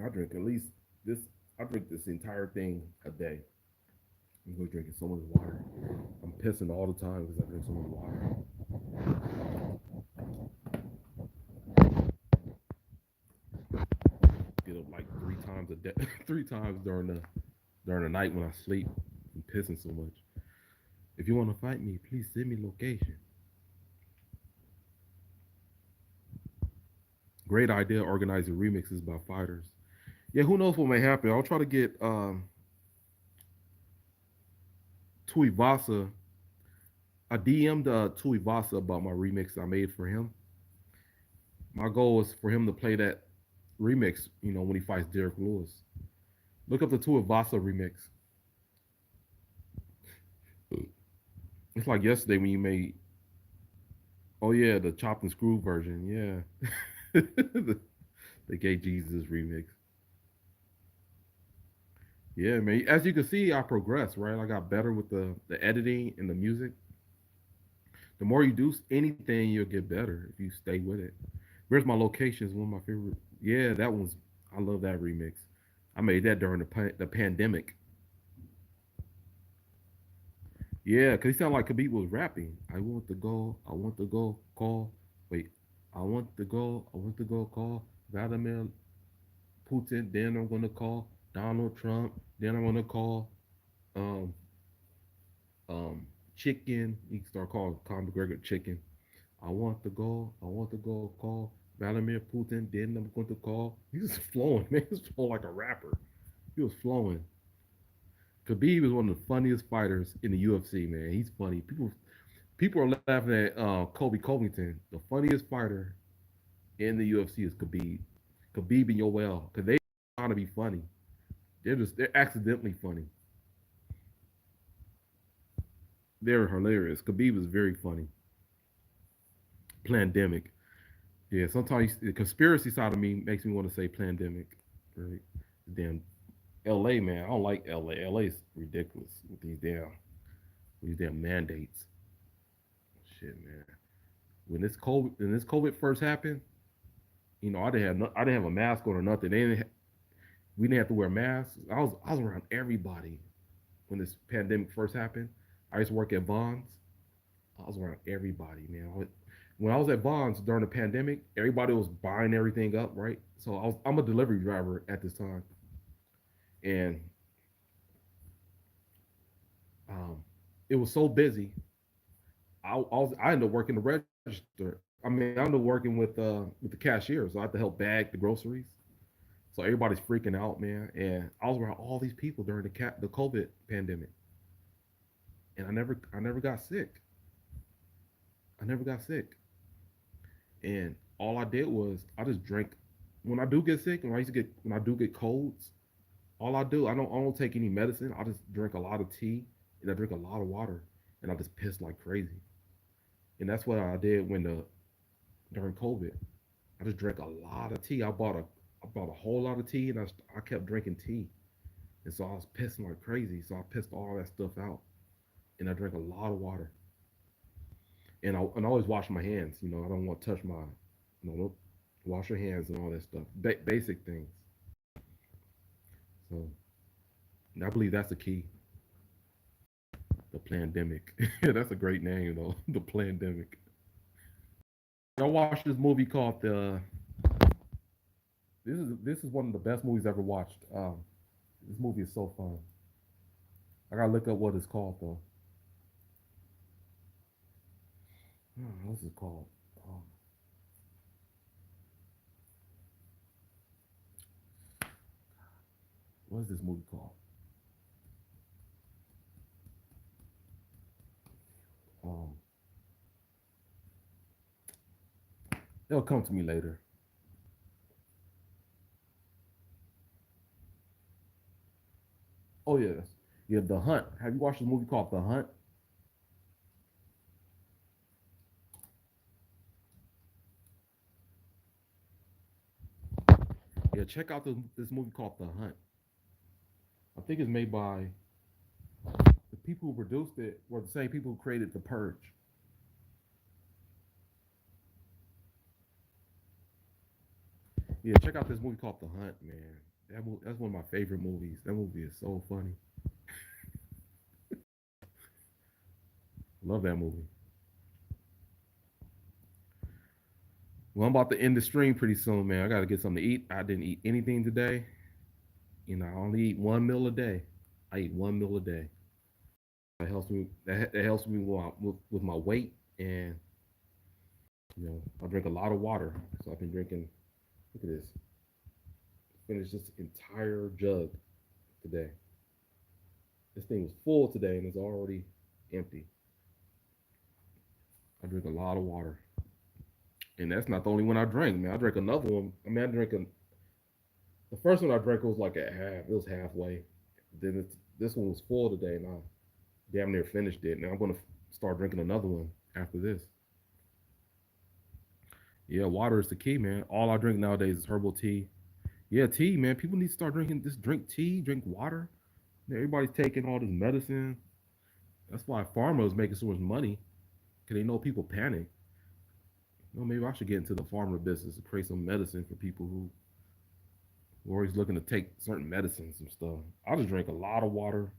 I drink at least this. I drink this entire thing a day. I'm going drinking so much water. I'm pissing all the time because I drink so much water. Get up like 3 times a day, 3 times during the night when I sleep. I'm pissing so much. If you want to fight me, please send me location. Great idea organizing remixes by fighters. Yeah, who knows what may happen? I'll try to get Tuivasa. I DM'd Tuivasa about my remix I made for him. My goal is for him to play that remix, when he fights Derek Lewis. Look up the Tuivasa remix. It's like yesterday when you made, oh yeah, the chopped and screw version. Yeah. The Gay Jesus remix. Yeah, man. As you can see, I progressed, right? I got better with the editing and the music. The more you do anything, you'll get better if you stay with it. Where's My Location is one of my favorite. Yeah, that one's. I love that remix. I made that during the pandemic. Yeah, cause he sounded like Khabib was rapping. I want to go. I want to go. Call. Wait. I want to go. I want to go. Call Vladimir Putin. Then I'm gonna call Donald Trump. Then I'm gonna call um chicken. You can start calling Conor McGregor chicken. I want to go. I want to go call Vladimir Putin. Then I'm going to call. He was flowing, man. He was flowing like a rapper. He was flowing. Khabib is one of the funniest fighters in the UFC, man. He's funny. People are laughing at Kobe Covington. The funniest fighter in the UFC is Khabib. Khabib and Yoel, because they trying to be funny. They're accidentally funny. They're hilarious. Khabib is very funny. Pandemic. Yeah, sometimes the conspiracy side of me makes me want to say pandemic. Right? Damn LA, man. I don't like LA. LA is ridiculous with these damn mandates. Shit, man. When this COVID first happened, I didn't have a mask on or nothing. We didn't have to wear masks. I was around everybody when this pandemic first happened. I used to work at Vons. I was around everybody, man. When I was at Vons during the pandemic, everybody was buying everything up, right? So I'm a delivery driver at this time, and um, it was so busy. I ended up working the register. I mean, I ended up working with the cashier, so I had to help bag the groceries. So everybody's freaking out, man. And I was around all these people during the COVID pandemic, and I never got sick. I never got sick. And all I did was I just drank. When I do get sick, when I do get colds, all I don't take any medicine. I just drink a lot of tea and I drink a lot of water, and I just piss like crazy. And that's what I did when the during COVID. I just drank a lot of tea. I bought a whole lot of tea, and I kept drinking tea, and so I was pissing like crazy. So I pissed all that stuff out, and I drank a lot of water, and I always wash my hands. I don't want to touch don't wash your hands and all that stuff. Basic things. So And I believe that's the key. The pandemic. That's a great name though. The pandemic. I watched this movie called the. This is one of the best movies I ever watched. This movie is so fun. I gotta look up what it's called though. What's it called? Um, what is this movie called? Um, it'll come to me later. Oh yes, yeah, The Hunt. Have you watched a movie called The Hunt? Yeah, check out this movie called The Hunt. I think it's made by the people who produced it were the same people who created The Purge. Yeah, check out this movie called The Hunt, man. That's one of my favorite movies. That movie is so funny. Love that movie. Well, I'm about to end the stream pretty soon, man. I got to get something to eat. I didn't eat anything today. I only eat one meal a day. I eat one meal a day. That helps me with my weight, and I drink a lot of water. So I've been drinking. Look at this. Finished this entire jug today. This thing was full today and it's already empty. I drink a lot of water, and that's not the only one I drank, man. I drank another one. I mean, the first one I drank was like at half. It was halfway. This one was full today, and I damn near finished it. Now I'm gonna start drinking another one after this. Yeah, water is the key, man. All I drink nowadays is herbal tea. Yeah, tea, man. People need to start drinking. Just drink tea, drink water. Everybody's taking all this medicine. That's why pharma is making so much money because they know people panic. Maybe I should get into the pharma business and create some medicine for people who are always looking to take certain medicines and stuff. I just drink a lot of water,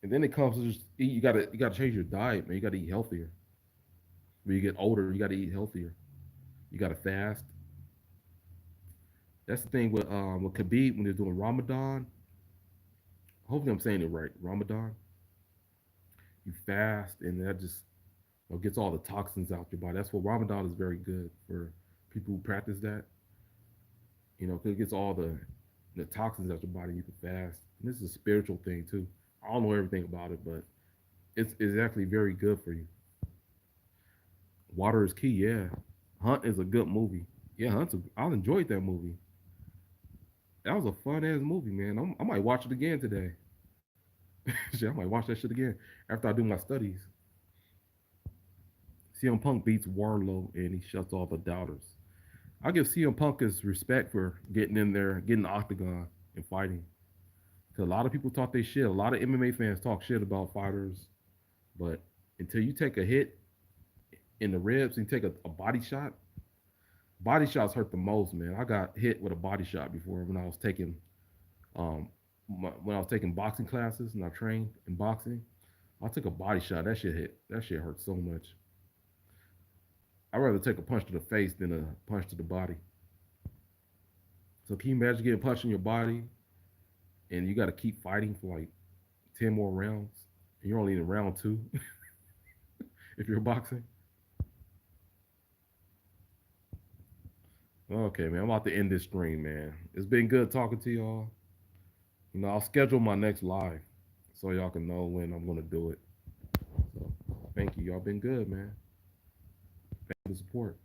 and then it comes to just eat. You gotta change your diet, man. You gotta eat healthier. When you get older, you gotta eat healthier. You gotta fast. That's the thing with Khabib when they're doing Ramadan. Hopefully, I'm saying it right. Ramadan. You fast, and that just gets all the toxins out your body. That's what Ramadan is very good for people who practice that. 'Cause it gets all the toxins out your body. You can fast. And this is a spiritual thing too. I don't know everything about it, but it's actually very good for you. Water is key. Yeah, Hunt is a good movie. Yeah, I enjoyed that movie. That was a fun ass movie, man. I might watch it again today. Shit, I might watch that shit again after I do my studies. CM Punk beats Warlow and he shuts all the doubters. I give CM Punk his respect for getting in there, getting the octagon and fighting. Because a lot of people talk they shit. A lot of MMA fans talk shit about fighters, but until you take a hit in the ribs and take a body shot, body shots hurt the most, man. I got hit with a body shot before when I was taking when I was taking boxing classes and I trained in boxing. I took a body shot. That shit hit. That shit hurt so much. I'd rather take a punch to the face than a punch to the body. So can you imagine getting punched in your body and you got to keep fighting for like 10 more rounds? And you're only in round two if you're boxing. Okay, man. I'm about to end this stream, man. It's been good talking to y'all. I'll schedule my next live so y'all can know when I'm gonna do it. So thank you. Y'all been good, man. Thank you for the support.